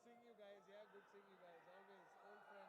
seeing you guys. Yeah, good seeing you guys. Always old friends. Let's go.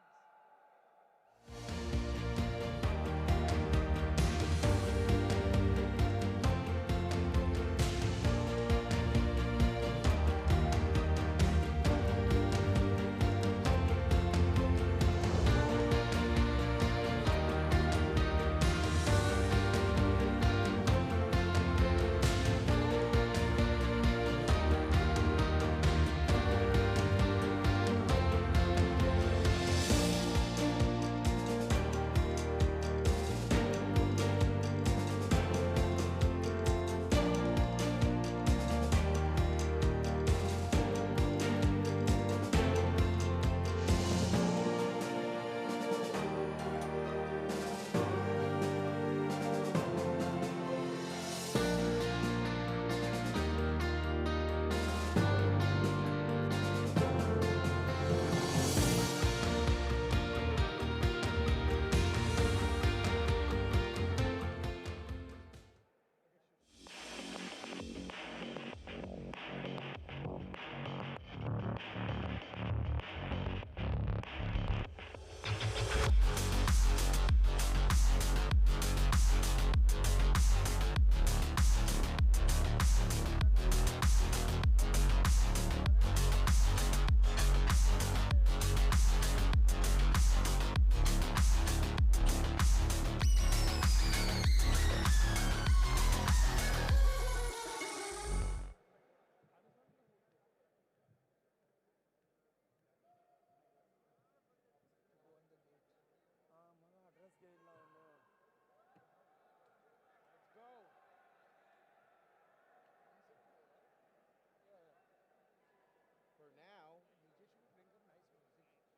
For now. DJ should bring up nice music.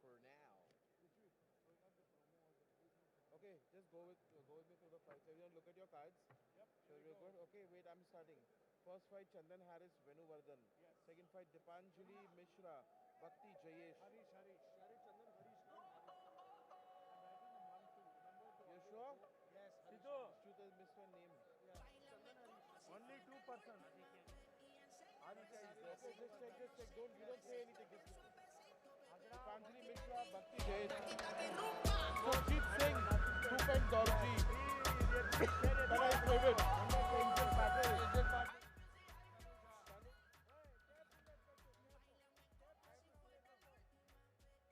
For now. Which we throwing out the promos and everything. Okay, just go with me through the fights. Everyone look at your cards. Yep. So we're good. Okay, wait, I'm starting. First fight Chandran Harish, Venu Vardhan. Yes. Second fight Dipanjali Mishra, Bhakti Jayesh. Harish. Harish Chandran, Harish, no Harish. I'm writing them 1, 2. Number 2. You sure? Yes, Harish. Shoot, I missed one name. Yeah. Chandran Harish. Only 2%. Okay, just check. You don't say anything. Dipanjali Mishra, Bhakti Jayesh. Sukhjeet Singh, Thupten Dorji. But I favorite. Angel Patel.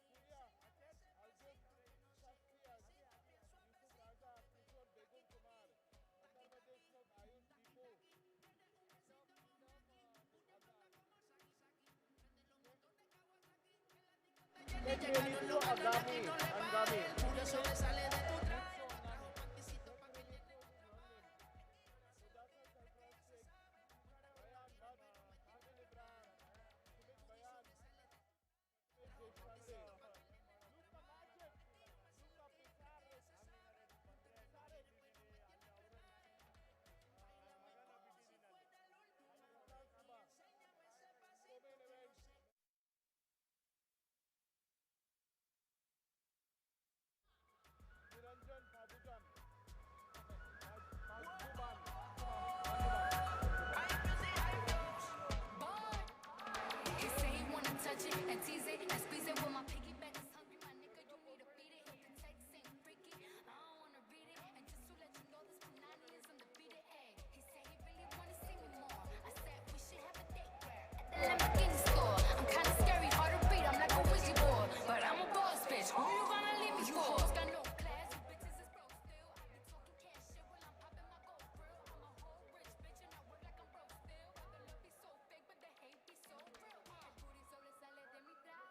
Surya, Arjun, Yusuf, Raza, Kishore, Atharva, Ayush, Dipu. Puro sobresale de tu traje. Trajo panticito pa' que llene. Niranjan Pabujan. He say he wanna touch it and tease it and squeeze it with my piggyback is hungry, my nigga. You need to beat it. Hit the text ain't freaky. I don't wanna read it. And just to let you know, this Punani is undefeated. Ay, he said he really wanna see me more. I said we should have a date where at the Lamborghini store. I'm kinda scary, hard to beat. I'm like a Ouija board, but I'm a boss bitch. Who you gonna leave me for? Got no class, you bitches is broke still. I be talking cash shit while I'm popping my gold grill. I'm a whole rich bitch and I work like I'm broke still. The love be so fake, but the hate be so real. El booty sobresale de mi traje.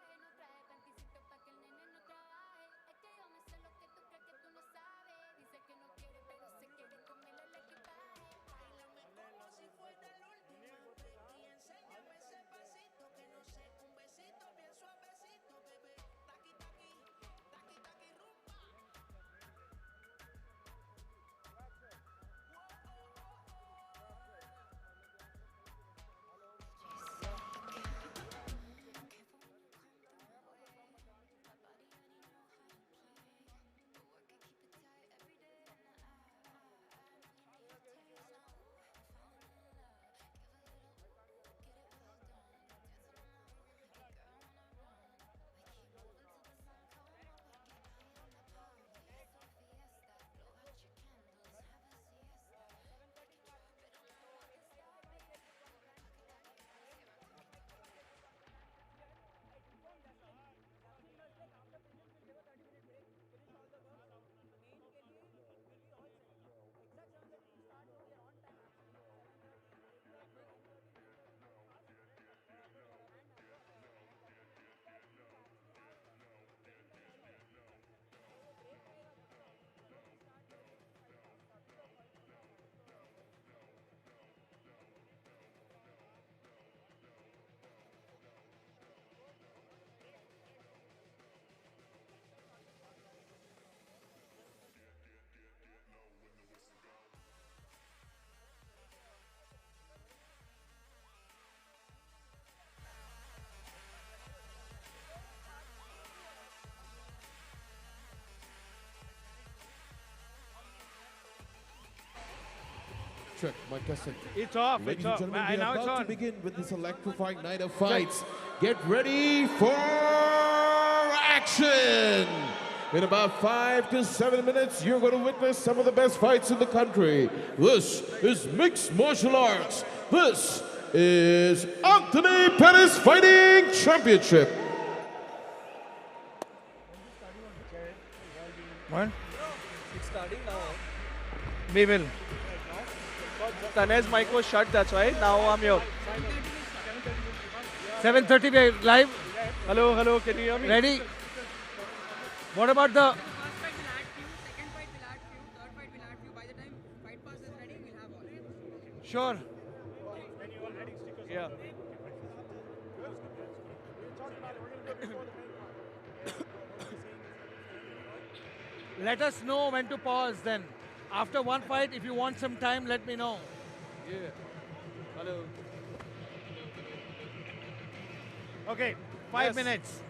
Check, mic testing. It's off. Ladies It's and off. gentlemen, And we now are it's about on. to begin with this electrifying night of fights. Get ready for action! In about 5 to 7 minutes, you're going to witness some of the best fights in the country. This is mixed martial arts. This is Anthony Pettis Fighting Championship. What? It's starting now. We will. Tanay's mic was shut, that's why. Now I'm here. 7:30 we are live. Hello, hello, can you hear me? Ready? What about the... First fight will add few, second fight will add few, third fight will add few. By the time fight pass is ready, we'll have all. Sure. Yeah. Let us know when to pause then. After one fight, if you want some time, let me know. Yeah. Hello. Okay, 5 Yes. minutes.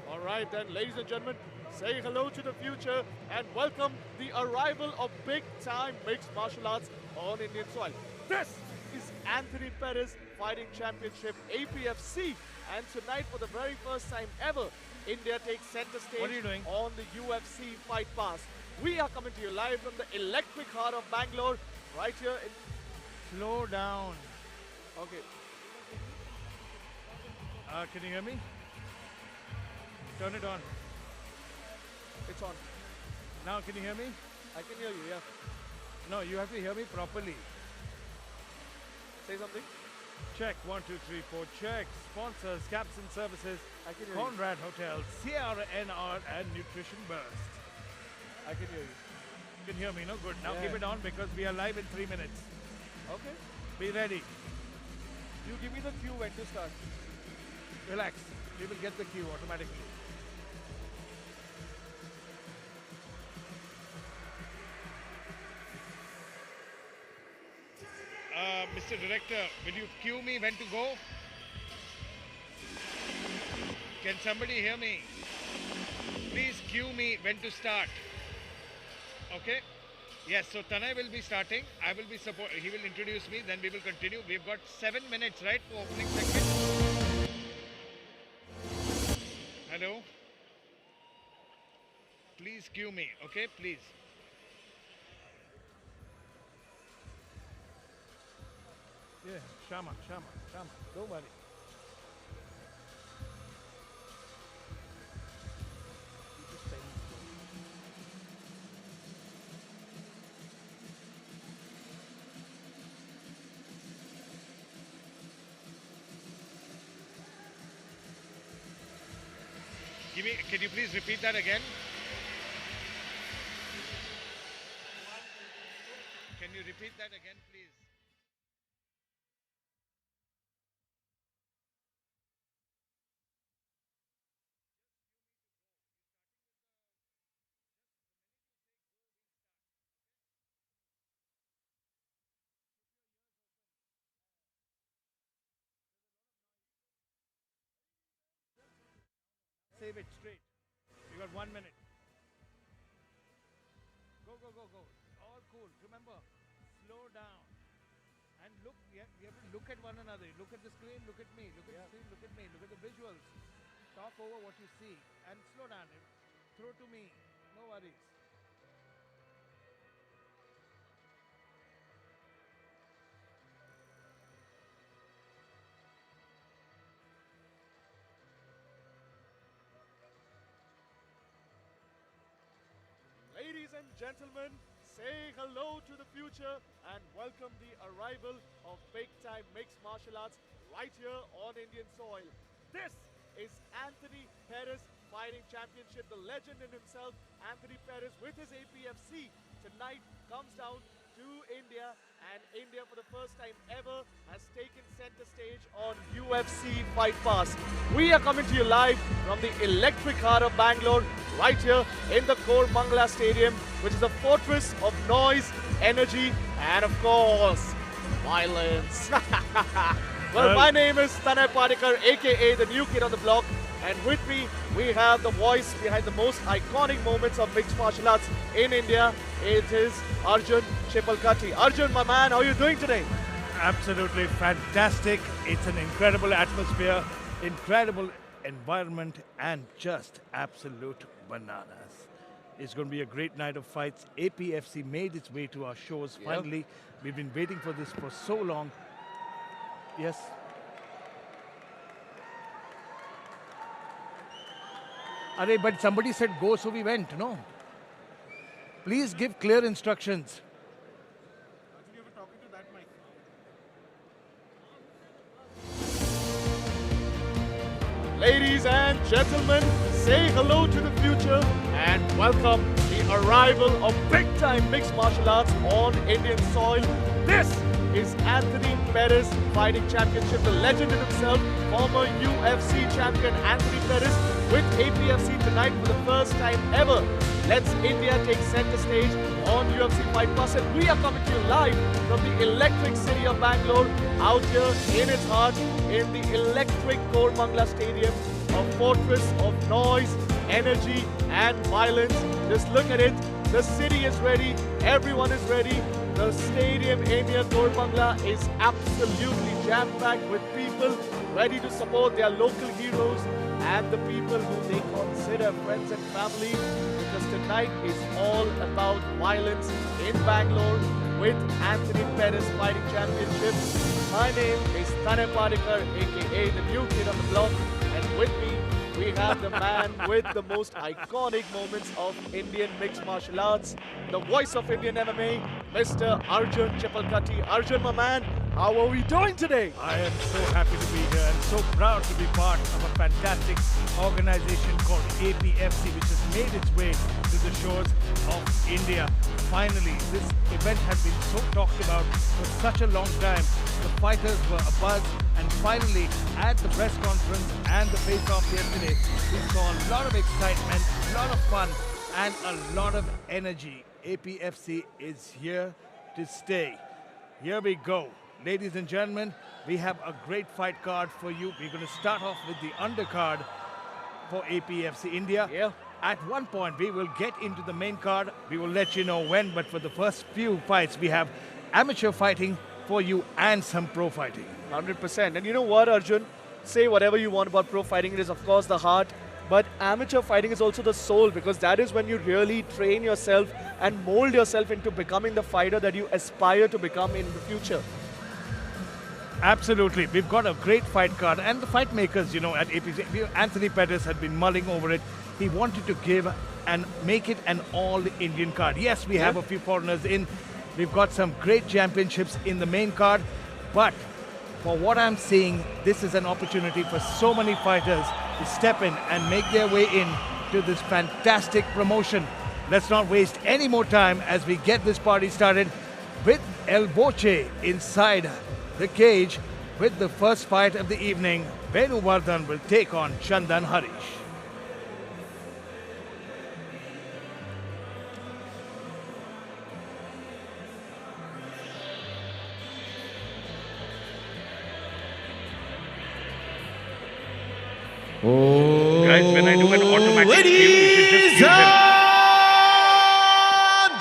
All right, then, ladies and gentlemen, say hello to the future and welcome the arrival of big-time mixed martial arts on Indian soil. This is Anthony Pettis Fighting Championship APFC, and tonight, for the very first time ever, India takes center stage What are you doing? on the UFC Fight Pass. We are coming to you live from the electric heart of Bangalore, right here in... Slow down. Okay. Can you hear me? Turn it on. It's on. Now, can you hear me? I can hear you, yeah. No, you have to hear me properly. Say something. Check. 1, 2, 3, 4. Check. Sponsors, Caps and Services, I can hear you. Conrad Hotel, CRNR, and Nutrition Burst. I can hear you. You can hear me, no? Good. Now Yeah. keep it on because we are live in 3 minutes. Okay. Be ready. You give me the cue when to start. Relax. We will get the cue automatically. Mr. Director, will you cue me when to go? Can somebody hear me? Please cue me when to start. Okay? Yes, so Tanay will be starting. I will be support. He will introduce me, then we will continue. We've got 7 minutes, right, for opening segment. Hello? Please cue me, okay? Please. Yeah, Sharma. Don't worry. Can you please repeat that again? Can you repeat that again, please? Save it straight. You got 1 minute. Go. All cool. Remember, slow down. And look, you have to look at one another. Look at the screen, look at me. Look at the screen, look at me. Look at the visuals. Talk over what you see. And slow down. Throw to me. No worries. Ladies and gentlemen, say hello to the future and welcome the arrival of big-time mixed martial arts right here on Indian soil. This is Anthony Pettis Fighting Championship, the legend in himself, Anthony Pettis with his APFC tonight comes down to India, and India for the first time ever has taken center stage on UFC Fight Pass. We are coming to you live from the electric heart of Bangalore, right here in the Core Mangala Stadium, which is a fortress of noise, energy, and of course, violence. Well, my name is Tanu Jha, aka the new kid on the block, and with me we have the voice behind the most iconic moments of mixed martial arts in India. It is Arjun K. Arjun, my man, how are you doing today? Absolutely fantastic. It's an incredible atmosphere, incredible environment, and just absolute bananas. It's going to be a great night of fights. APFC made its way to our shows finally. We've been waiting for this for so long. Yes. Arey, but somebody said go, so we went, no? Please give clear instructions. Ladies and gentlemen, say hello to the future and welcome the arrival of big-time mixed martial arts on Indian soil. This is Anthony Perez Fighting Championship, the legend in himself, former UFC champion Anthony Perez with APFC tonight for the first time ever. Let's India take center stage on UFC Fight Pass, and we are coming to you live from the electric city of Bangalore, out here in its heart, in the electric Koramangala Stadium, a fortress of noise, energy and violence. Just look at it. The city is ready. Everyone is ready. The stadium in here, Koramangala, is absolutely jam-packed with people ready to support their local heroes and the people who they consider friends and family, because tonight is all about violence in Bangalore with Anthony Perez Fighting Championship. My name is Tanu Jha, aka the new kid on the block, and with me we have the man with the most iconic moments of Indian mixed martial arts, the voice of Indian MMA, Mr. Arjun K. Arjun, my man, how are we doing today? I am so happy to be here and so proud to be part of a fantastic organization called APFC, which has made its way to the shores of India. Finally, this event has been so talked about for such a long time. The fighters were abuzz, and finally, at the press conference and the face-off yesterday, we saw a lot of excitement, a lot of fun, and a lot of energy. APFC is here to stay. Here we go. Ladies and gentlemen, we have a great fight card for you. We're going to start off with the undercard for APFC India. Yeah. At one point, we will get into the main card. We will let you know when, but for the first few fights, we have amateur fighting for you and some pro fighting. 100%. And you know what, Arjun? Say whatever you want about pro fighting. It is, of course, the heart. But amateur fighting is also the soul, because that is when you really train yourself and mold yourself into becoming the fighter that you aspire to become in the future. Absolutely. We've got a great fight card. And the fight makers, you know, at APC, Anthony Perez had been mulling over it. He wanted to give and make it an all-Indian card. Yes, we have a few foreigners in. We've got some great championships in the main card. But for what I'm seeing, this is an opportunity for so many fighters to step in and make their way in to this fantastic promotion. Let's not waste any more time as we get this party started with El Boche inside the cage with the first fight of the evening. Venu Vardhan will take on Chandran Harish. Guys, when I do an automatic cue, you should just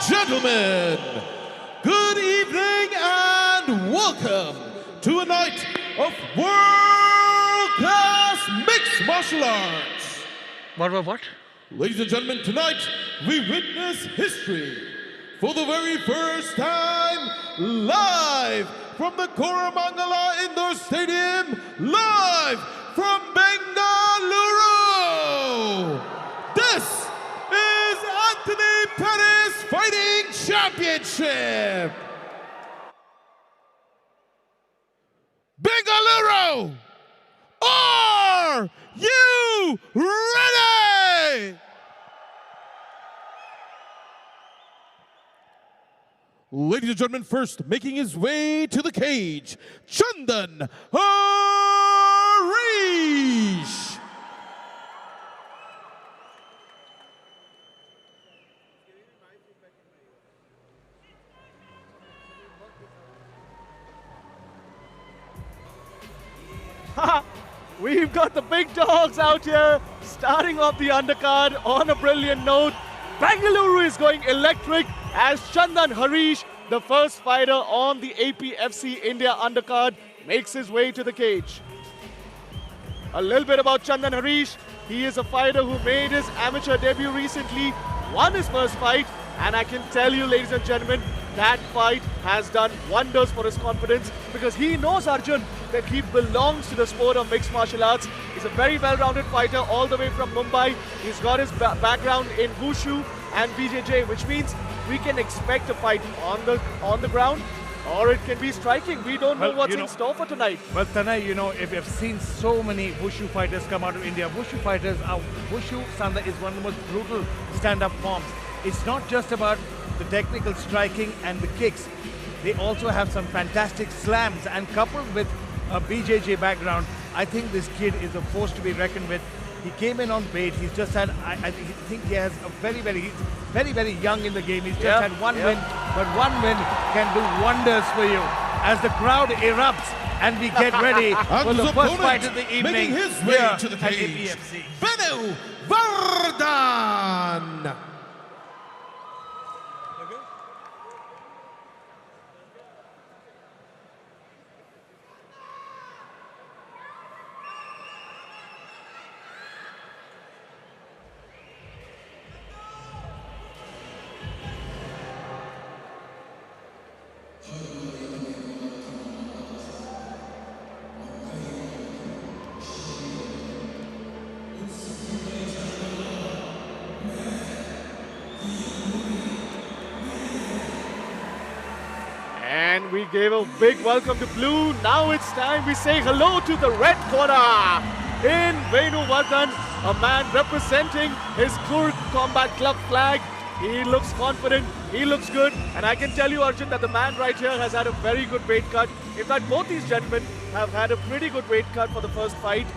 cue him. Ladies and gentlemen, good evening and welcome to a night of world-class mixed martial arts. What? Ladies and gentlemen, tonight we witness history for the very first time live from the Koramangala Indoor Stadium, live from Bengaluru. This is Anthony Perez Fighting Championship. Bengaluru, are you ready? Ladies and gentlemen, first making his way to the cage, Chandran Harish. We've got the big dogs out here, starting off the undercard on a brilliant note. Bengaluru is going electric as Chandran Harish, the first fighter on the APFC India undercard, makes his way to the cage. A little bit about Chandran Harish. He is a fighter who made his amateur debut recently, won his first fight, and I can tell you, ladies and gentlemen, that fight has done wonders for his confidence because he knows, Arjun, that he belongs to the sport of mixed martial arts. He's a very well-rounded fighter all the way from Mumbai. He's got his background in Wushu and BJJ, which means we can expect a fight on the ground, or it can be striking. We don't know what's in store for tonight. Well, Tanay, if you've seen so many Wushu fighters come out of India, Wushu Sanda is one of the most brutal stand-up forms. It's not just about the technical striking and the kicks. They also have some fantastic slams, and coupled with a BJJ background, I think this kid is a force to be reckoned with. He came in on bait. He's just had, I think he has a he's very young in the game. He's just had one win, but one win can do wonders for you. As the crowd erupts and we get ready for the first fight of the evening, making his way to the cage, Venu, Vardhan. And we gave a big welcome to blue. Now it's time we say hello to the red corner. In Venu Vardhan, a man representing his Kurd Combat Club flag. He looks confident, he looks good. And I can tell you, Arjun, that the man right here has had a very good weight cut. In fact, both these gentlemen have had a pretty good weight cut for the first fight.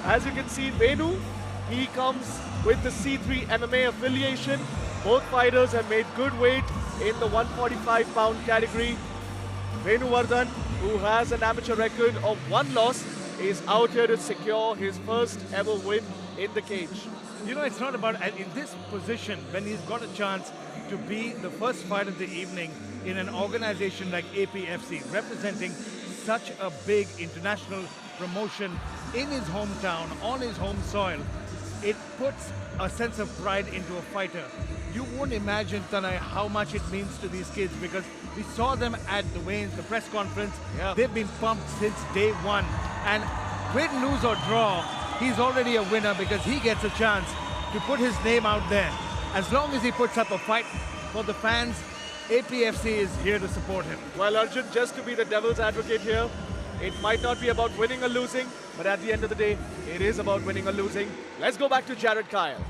As you can see, Venu, he comes with the C3 MMA affiliation. Both fighters have made good weight in the 145-pound category. Venu Vardhan, who has an amateur record of 1 loss, is out here to secure his first ever win in the cage. It's not about, in this position, when he's got a chance to be the first fight of the evening in an organization like APFC, representing such a big international promotion in his hometown, on his home soil, it puts a sense of pride into a fighter. You won't imagine, Tanay, how much it means to these kids, because we saw them at the weigh-ins, the press conference. They've been pumped since day one. And win, lose or draw, he's already a winner because he gets a chance to put his name out there. As long as he puts up a fight for the fans, APFC is here to support him. Well, Arjun, just to be the devil's advocate here, it might not be about winning or losing, but at the end of the day, it is about winning or losing. Let's go back to Jared Kyle.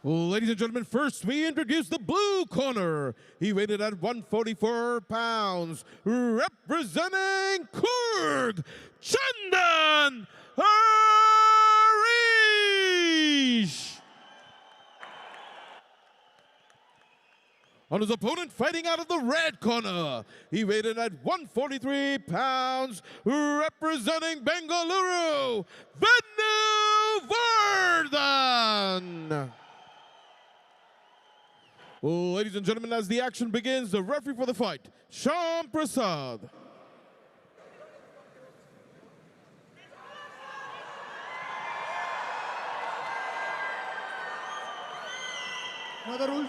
Ladies and gentlemen, first we introduce the blue corner. He weighed in at 144 pounds, representing Kurg, Chandran Harish. On his opponent, fighting out of the red corner, he weighed in at 143 pounds, representing Bengaluru, Venu Vardhan. Ladies and gentlemen, as the action begins, the referee for the fight, Shyam Prasad. Know the rules.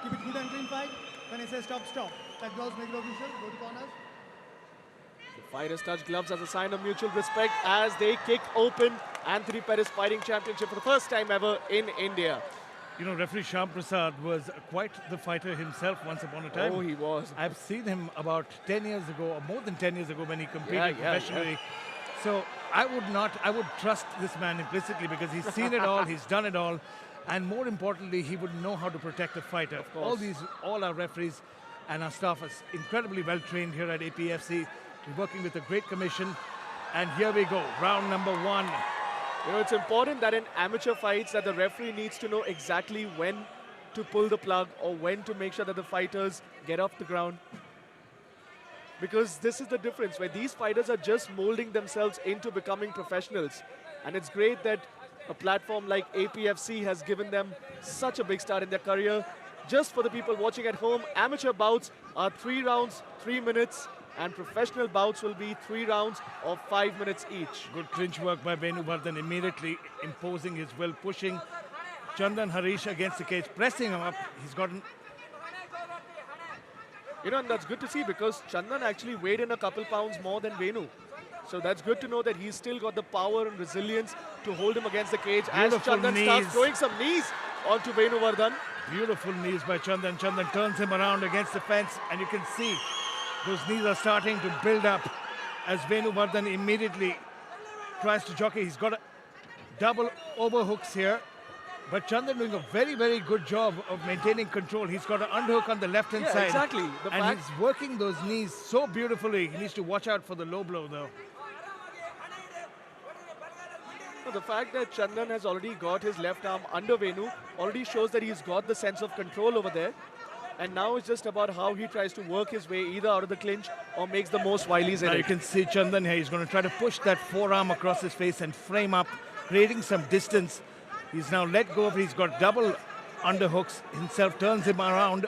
Keep it good and clean fight. When I say stop, stop. That gloves make it official. Go to corners. The fighters touch gloves as a sign of mutual respect as they kick open Anthony Pettis Fighting Championship for the first time ever in India. Referee Shyam Prasad was quite the fighter himself once upon a time. Oh, he was. I've seen him about 10 years ago, or more than 10 years ago when he competed professionally. So I would trust this man implicitly because he's seen it all, he's done it all. And more importantly, he would know how to protect a fighter. Of course. All our referees and our staff are incredibly well trained here at APFC. We're working with a great commission. And here we go, round number 1. You know, it's important that in amateur fights that the referee needs to know exactly when to pull the plug or when to make sure that the fighters get off the ground. Because this is the difference, where these fighters are just molding themselves into becoming professionals. And it's great that a platform like Apfc has given them such a big start in their career. Just for the people watching at home, amateur bouts are 3 rounds, 3 minutes, and professional bouts will be 3 rounds of 5 minutes each. Good clinch work by Venu, Vardhan immediately imposing his will, pushing Chandran Harish against the cage, pressing him up. He's gotten... You know, and that's good to see because Chandran actually weighed in a couple pounds more than Venu. So that's good to know that he's still got the power and resilience to hold him against the cage. Beautiful as Chandran knees. starts throwing some knees onto Venu Vardhan. Beautiful knees by Chandran. Chandran turns him around against the fence, and you can see those knees are starting to build up as Venu Vardhan immediately tries to jockey. He's got a double overhooks here, but Chandran doing a very, very good job of maintaining control. He's got an underhook on the left-hand side. Exactly. And he's working those knees so beautifully. He needs to watch out for the low blow, though. The fact that Chandran has already got his left arm under Venu already shows that he's got the sense of control over there. And now it's just about how he tries to work his way either out of the clinch or makes the most while he's in Now it. you can see Chandran here. He's going to try to push that forearm across his face and frame up, creating some distance. He's now let go of it. He's got double underhooks himself, turns him around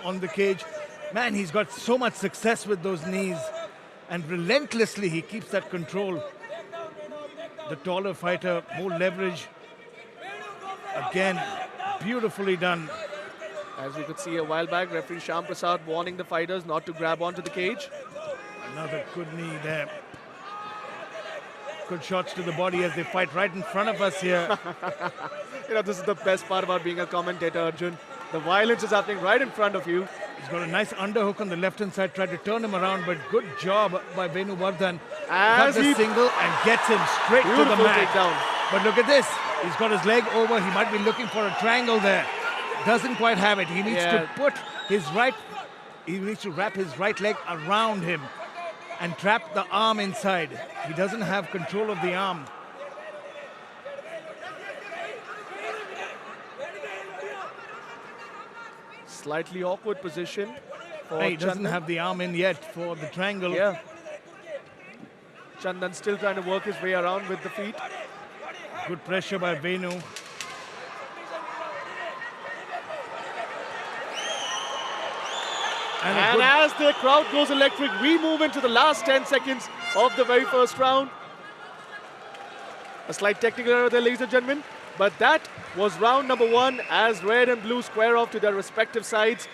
on the cage. Man, he's got so much success with those knees. And relentlessly, he keeps that control. The taller fighter, more leverage. Again, beautifully done. As we could see a while back, referee Shyam Prasad warning the fighters not to grab onto the cage. Another good knee there. Good shots to the body as they fight right in front of us here. You know, this is the best part about being a commentator, Arjun. The violence is happening right in front of you. He's got a nice underhook on the left-hand side, tried to turn him around, but good job by Venu Vardhan. As Got the single and gets him straight to the Beautiful mat. takedown. But look at this. He's got his leg over. He might be looking for a triangle there. Doesn't quite have it. He needs to put his right, he needs to wrap his right leg around him and trap the arm inside. He doesn't have control of the arm. Slightly awkward position for He doesn't Chandran. have the arm in yet for the triangle. Yeah. Chandran still trying to work his way around with the feet. Good pressure by Venu. And as the crowd goes electric, we move into the last 10 seconds of the very first round. A slight technical error there, ladies and gentlemen. But that was round number 1 as red and blue square off to their respective sides.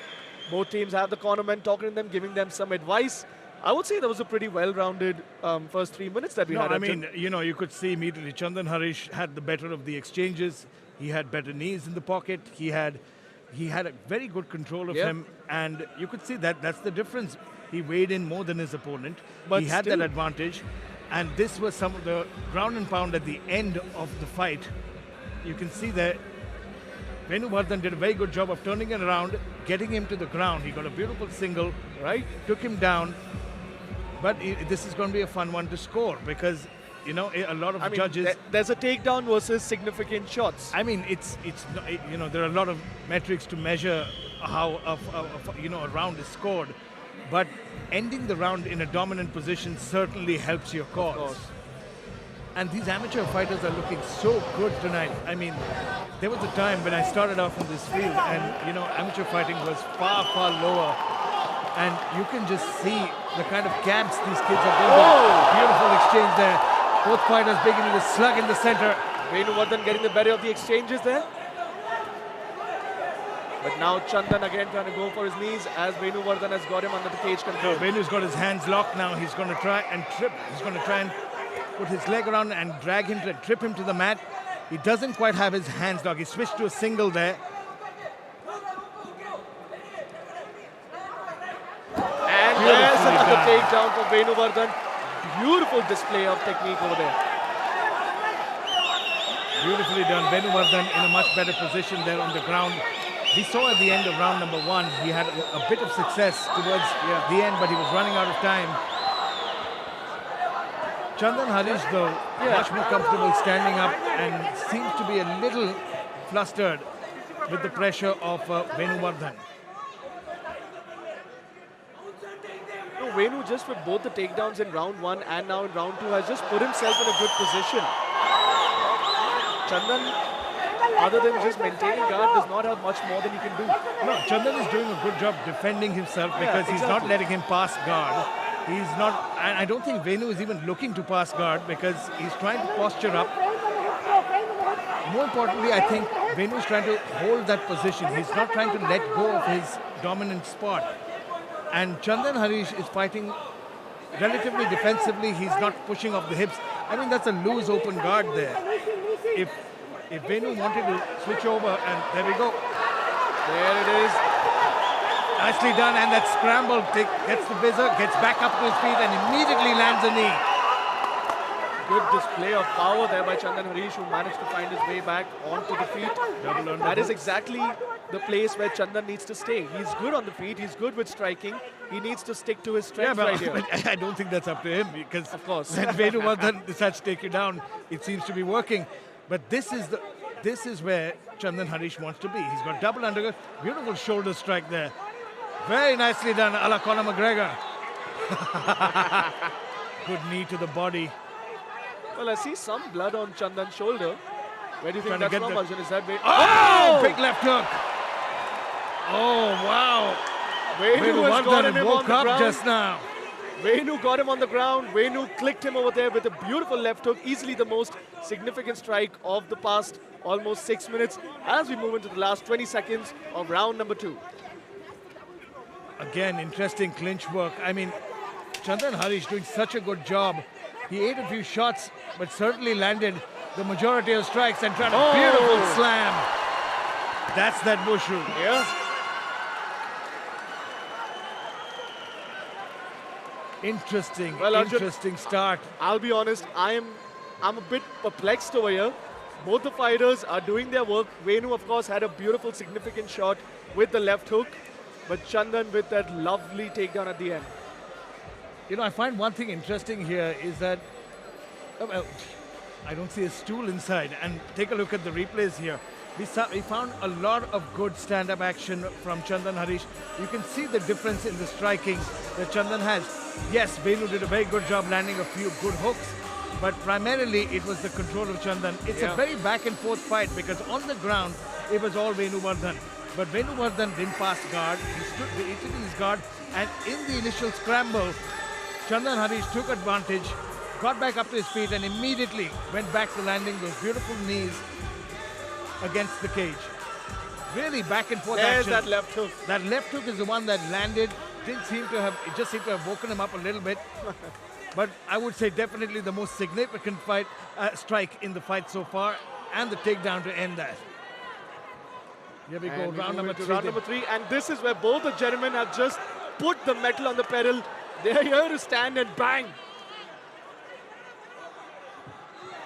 Both teams have the cornermen talking to them, giving them some advice. I would say that was a pretty well-rounded first 3 minutes that we had. I mean, you know, you could see immediately Chandran Harish had the better of the exchanges. He had better knees in the pocket. He had a very good control of him, and you could see that that's the difference. He weighed in more than his opponent. But he had that advantage, and this was some of the ground and pound at the end of the fight. You can see that Venu Vardhan did a very good job of turning it around, getting him to the ground. He got a beautiful single, right? Took him down. But this is going to be a fun one to score because, you know, a lot of judges... There's a takedown versus significant shots. I mean, you know, there are a lot of metrics to measure how you know, a round is scored. But ending the round in a dominant position certainly helps your cause. Of course. And these amateur fighters are looking so good tonight. I mean, there was a time when I started off in this field and, you know, amateur fighting was far, far lower. And you can just see the kind of camps these kids are building. Beautiful exchange there. Both fighters beginning to slug in the center. Venu Vardhan getting the better of the exchanges there. But now Chandran again trying to go for his knees as Venu Vardhan has got him under the cage control. Venu's got his hands locked now. He's going to try and trip. He's going to try and put his leg around and drag him to trip him to the mat. He doesn't quite have his hands locked. He switched to a single there. And there's another takedown for Venu Vardhan. Beautiful display of technique over there. Beautifully done. Venu Vardhan in a much better position there on the ground. We saw at the end of round number 1, he had a bit of success towards the end, but he was running out of time. Chandran Harish, though, much more comfortable standing up and seems to be a little flustered with the pressure of Venu Vardhan. No, Venu, just with both the takedowns in round 1 and now in round 2, has just put himself in a good position. Chandran, other than just maintaining guard, does not have much more than he can do. No, Chandran is doing a good job defending himself because he's not letting him pass guard. He's not, and I don't think Venu is even looking to pass guard because he's trying to posture up. More importantly, I think Venu is trying to hold that position. He's not trying to let go of his dominant spot. And Chandran Harish is fighting relatively defensively. He's not pushing off the hips. I mean, that's a loose open guard there. If Venu wanted to switch over, and there we go. There it is. Nicely done, and that scramble gets the visor, gets back up to his feet, and immediately lands a knee. Good display of power there by Chandran Harish, who managed to find his way back onto the feet. That is exactly the place where Chandran needs to stay. He's good on the feet, he's good with striking. He needs to stick to his strength right here. But I don't think that's up to him because of course, when Venu Vardhan decides to take you down, it seems to be working. But this is where Chandran Harish wants to be. He's got double undercut, beautiful shoulder strike there. Very nicely done, a la Conor McGregor. Good knee to the body. Well, I see some blood on Chandan's shoulder. Where do you think that's from, Arjun? Is that way? Oh! Big left hook. Oh, wow. Venu has gotten him woke on the up ground. just now. Venu got him on the ground. Venu clicked him over there with a beautiful left hook. Easily the most significant strike of the past almost 6 minutes as we move into the last 20 seconds of round number 2. Again, interesting clinch work. I mean, Chandran Harish doing such a good job. He ate a few shots, but certainly landed the majority of strikes and tried a beautiful slam. That's that Wushu. Yeah. Interesting, Arjun, interesting start. I'll be honest, I'm a bit perplexed over here. Both the fighters are doing their work. Venu, of course, had a beautiful, significant shot with the left hook, but Chandran with that lovely takedown at the end. You know, I find one thing interesting here is that I don't see a stool inside. And take a look at the replays here. We found a lot of good stand-up action from Chandran Harish. You can see the difference in the striking that Chandran has. Yes, Venu did a very good job landing a few good hooks, but primarily it was the control of Chandran. It's a very back and forth fight because on the ground, it was all Venu Vardhan. But Venu Vardhan didn't pass guard. He stood in his guard, and in the initial scramble, Chandran Harish took advantage, got back up to his feet, and immediately went back to landing those beautiful knees against the cage. Really back and forth There's action. that left hook. That left hook is the one that landed. It just seemed to have woken him up a little bit. But I would say definitely the most significant strike in the fight so far, and the takedown to end that. Here we go, round number 3. Round number 3, and this is where both the gentlemen have just put the metal on the pedal. They're here to stand and bang.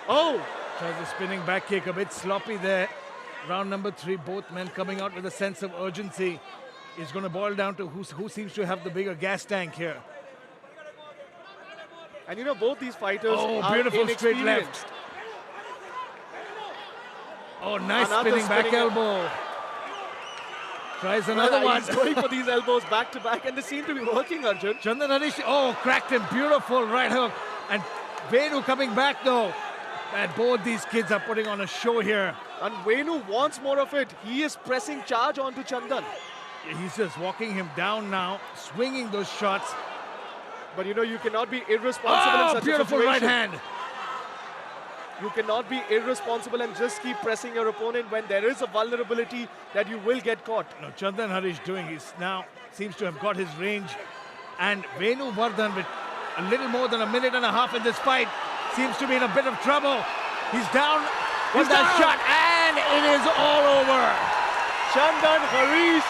Oh! Tries a spinning back kick, a bit sloppy there. Round number 3, both men coming out with a sense of urgency. It's going to boil down to who seems to have the bigger gas tank here. And you know, both these fighters are beautiful straight inexperienced. left. Oh, nice Another spinning back spinning elbow. Tries another one. He's going for these elbows back to back, and they seem to be working, Arjun. Chandran Harish, cracked him. Beautiful right hook. And Venu coming back though. And both these kids are putting on a show here. And Venu wants more of it. He is pressing charge onto Chandran. He's just walking him down now, swinging those shots. But you know, you cannot be irresponsible in such a beautiful situation. right hand. You cannot be irresponsible and just keep pressing your opponent when there is a vulnerability that you will get caught. No, Chandran Harish now seems to have got his range. And Venu Vardhan, with a little more than a minute and a half in this fight, seems to be in a bit of trouble. He's down with that shot, and it is all over. Chandran Harish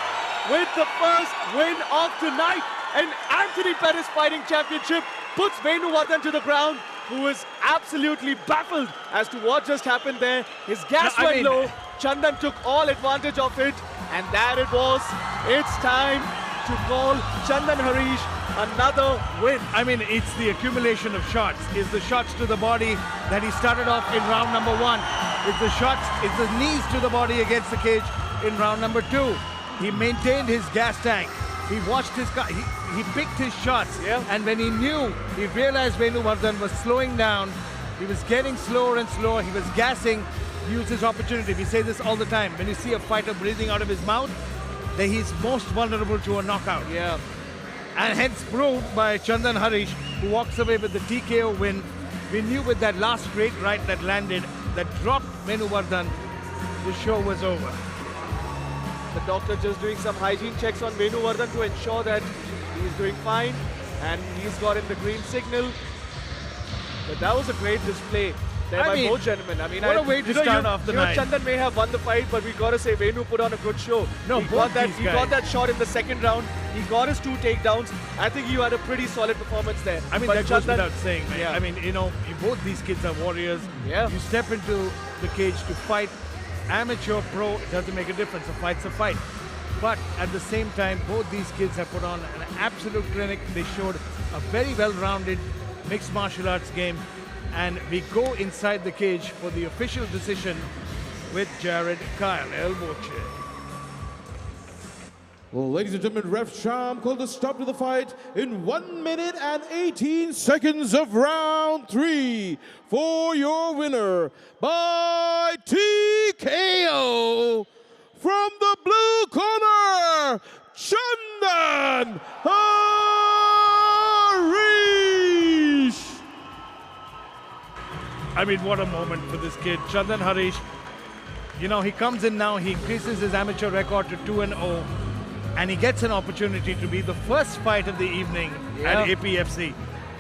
with the first win of tonight. And Anthony Pettis Fighting Championship puts Venu Vardhan to the ground, who is absolutely baffled as to what just happened there. His gas went low. Chandran took all advantage of it, and there it was. It's time to call Chandran Harish another win. I mean, it's the accumulation of shots. It's the shots to the body that he started off in round number 1. It's the shots, it's the knees to the body against the cage in round number 2. He maintained his gas tank. He watched his car. He picked his shots. Yeah. And when he realized Venu Vardhan was slowing down. He was getting slower and slower. He was gassing. He used his opportunity. We say this all the time. When you see a fighter breathing out of his mouth, then he's most vulnerable to a knockout. Yeah. And hence proved by Chandran Harish, who walks away with the TKO win. We knew with that last straight right that landed, that dropped Venu Vardhan, the show was over. The doctor just doing some hygiene checks on Venu Vardhan to ensure that he's doing fine, and he's gotten the green signal. But that was a great display there by both gentlemen. I mean, what a way to start off the night. Chandran may have won the fight, but we gotta say Venu put on a good show. No, he got guys. that shot in the second round. He got his 2 takedowns. I think he had a pretty solid performance there. I mean, but that goes without saying, man. Yeah. I mean, both these kids are warriors. Yeah. You step into the cage to fight. Amateur, pro, it doesn't make a difference. A fight's a fight. But at the same time, both these kids have put on an absolute clinic. They showed a very well-rounded mixed martial arts game. And we go inside the cage for the official decision with Jared Kyle, elbow check. Well, ladies and gentlemen, Ref Sham called a stop to the fight in 1 minute and 18 seconds of round 3 for your winner by TKO from the blue corner, Chandran Harish. I mean, what a moment for this kid, Chandran Harish. He comes in now, he increases his amateur record to 2-0. And he gets an opportunity to be the first fight of the evening at APFC.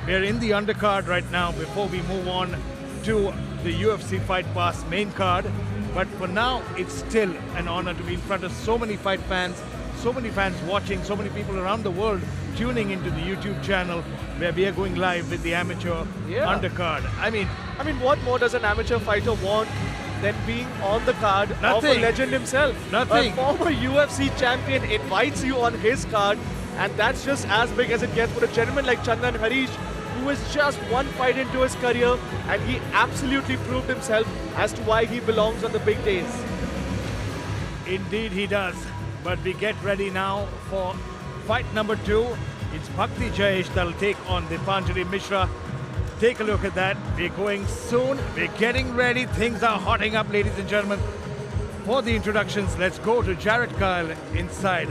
We're in the undercard right now before we move on to the UFC Fight Pass main card. But for now, it's still an honor to be in front of so many fight fans, so many fans watching, so many people around the world tuning into the YouTube channel where we are going live with the amateur undercard. I mean, what more does an amateur fighter want than being on the card of a legend himself? Nothing. A former UFC champion invites you on his card, and that's just as big as it gets for a gentleman like Chandran Harish, who is just one fight into his career, and he absolutely proved himself as to why he belongs on the big days. Indeed he does. But we get ready now for fight number 2. It's Bhakti that'll take on Dipanjali Mishra. Take a look at that. We're going soon. We're getting ready. Things are hotting up, ladies and gentlemen. For the introductions, let's go to Jared Kyle inside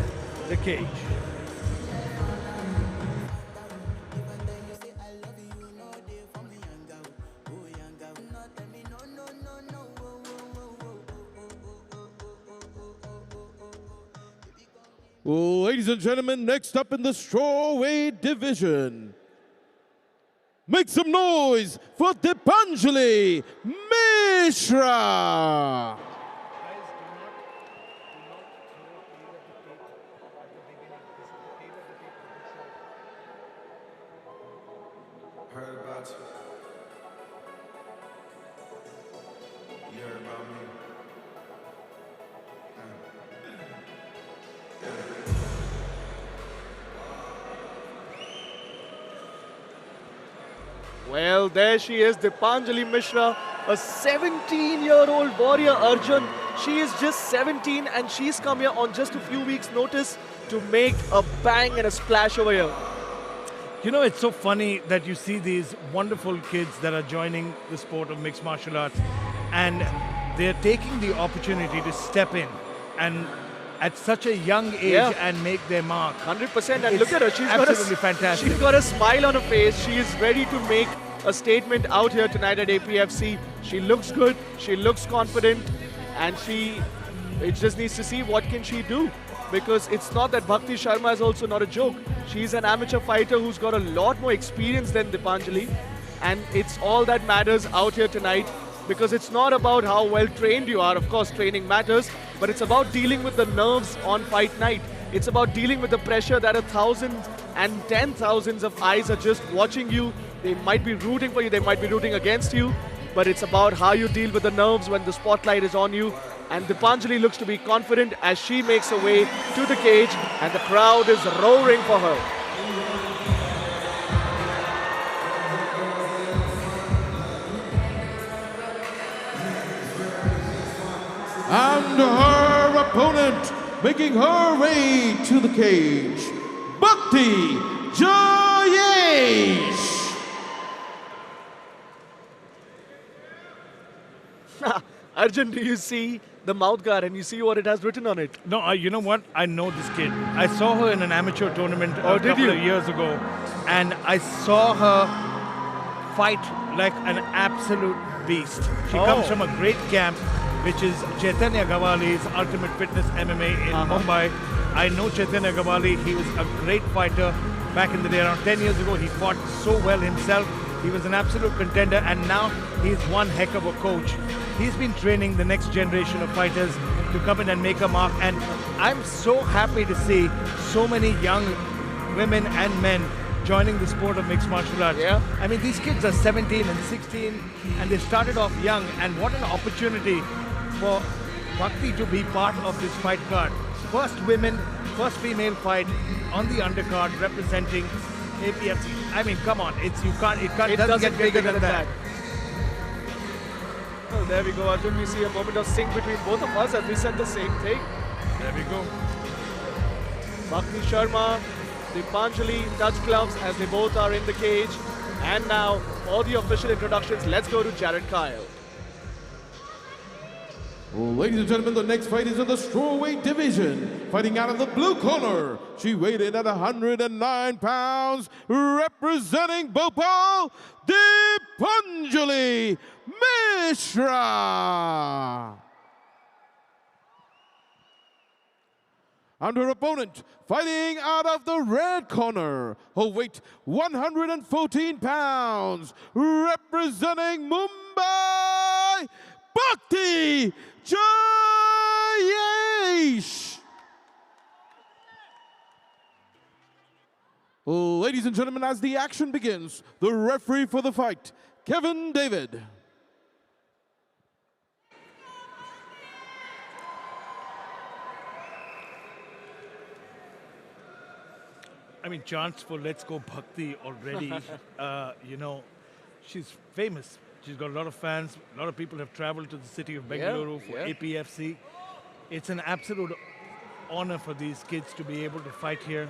the cage. Well, ladies and gentlemen, next up in the strawweight division. Make some noise for Dipanjali Mishra. Heard about you. You heard about me. Well, there she is, Dipanjali Mishra, a 17-year-old warrior, Arjun. She is just 17 and she's come here on just a few weeks' notice to make a bang and a splash over here. It's so funny that you see these wonderful kids that are joining the sport of mixed martial arts and they're taking the opportunity to step in and at such a young age and make their mark. 100%, and look at her, she's absolutely fantastic. She's got a smile on her face. She is ready to make a statement out here tonight at APFC. She looks good, she looks confident, and it just needs to see what can she do. Because it's not that Bhakti Sharma is also not a joke. She's an amateur fighter who's got a lot more experience than Dipanjali, and it's all that matters out here tonight. Because it's not about how well trained you are, of course training matters, but it's about dealing with the nerves on fight night. It's about dealing with the pressure that 1,000 and 10,000s of eyes are just watching you. They might be rooting for you, they might be rooting against you, but it's about how you deal with the nerves when the spotlight is on you. And Dipanjali looks to be confident as she makes her way to the cage, and the crowd is roaring for her. And her opponent, making her way to the cage, Bhakti Jayesh. Arjun, do you see the mouth guard and you see what it has written on it? No, you know what? I know this kid. I saw her in an amateur tournament a did couple you? of years ago, and I saw her fight like an absolute beast. She comes from a great camp, which is Chaitanya Gawali's Ultimate Fitness MMA in Mumbai. I know Chaitanya Gawali. He was a great fighter back in the day. Around 10 years ago, he fought so well himself. He was an absolute contender, and now he's one heck of a coach. He's been training the next generation of fighters to come in and make a mark, and I'm so happy to see so many young women and men joining the sport of mixed martial arts. Yeah. I mean, these kids are 17 and 16, and they started off young, and what an opportunity for Bhakti to be part of this fight card. First female fight on the undercard representing APFC. I mean, come on, it doesn't get bigger than that. Well, there we go, Arjun. We see a moment of sync between both of us as we said the same thing. There we go. Bhakti Sharma, Dipanjali, touch gloves as they both are in the cage. And now, for the official introductions, let's go to Jared Kyle. Ladies and gentlemen, the next fight is in the strawweight division. Fighting out of the blue corner, she weighed in at 109 pounds, representing Bhopal, Dipanjali Mishra. And her opponent, fighting out of the red corner, her weight 114 pounds, representing Mumbai, Bhakti Jayesh. Ladies and gentlemen, as the action begins, the referee for the fight, Kevin David. I mean, chance for Let's Go Bhakti already. You know, she's famous. She's got a lot of fans. A lot of people have traveled to the city of Bengaluru for APFC. It's an absolute honor for these kids to be able to fight here.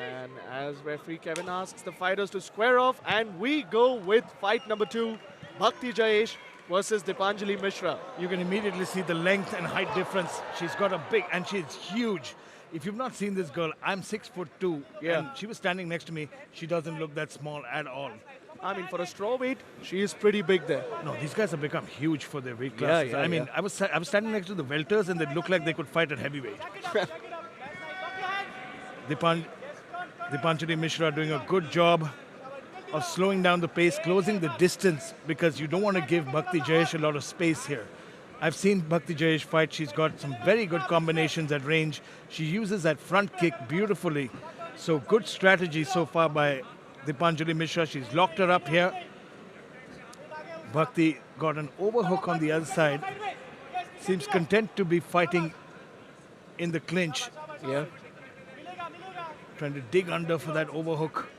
And as referee Kevin asks the fighters to square off, and we go with fight number 2, Bhakti Jayesh versus Dipanjali Mishra. You can immediately see the length and height difference. She's got a big, and she's huge. If you've not seen this girl, I'm 6'2", and she was standing next to me. She doesn't look that small at all. I mean, for a strawweight, she is pretty big there. No, these guys have become huge for their weight classes. I mean, I was standing next to the welters, and they looked like they could fight at heavyweight. Dipanjali Mishra doing a good job of slowing down the pace, closing the distance, because you don't want to give Bhakti Jayesh a lot of space here. I've seen Bhakti Jayesh fight. She's got some very good combinations at range. She uses that front kick beautifully. So good strategy so far by Dipanjali Mishra. She's locked her up here. Bhakti got an overhook on the other side. Seems content to be fighting in the clinch. Yeah. Trying to dig under for that overhook.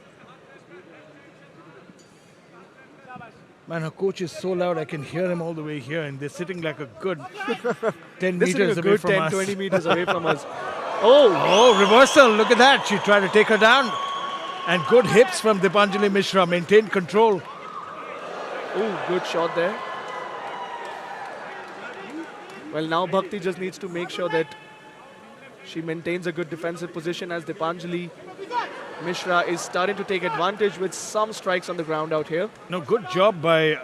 Man, her coach is so loud I can hear him all the way here, and they're sitting like a good 10 meters away from us. 20 meters away from us. Oh, reversal. Look at that. She tried to take her down. And good hips from Dipanjali Mishra. Maintained control. Oh, good shot there. Well, now Bhakti just needs to make sure that she maintains a good defensive position as Dipanjali Mishra is starting to take advantage with some strikes on the ground out here. No, good job by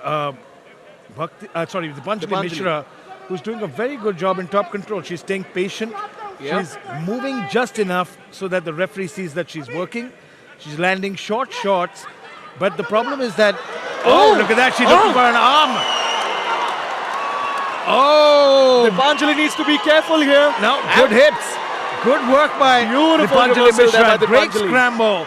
Dipanjali Mishra, who's doing a very good job in top control. She's staying patient. She's moving just enough so that the referee sees that she's working. She's landing short shots. But the problem is that... Oh, look at that. She's looking for an arm. Oh! Dipanjali needs to be careful here. No, good hips. Good work by Dipanjali Mishra. Great scramble.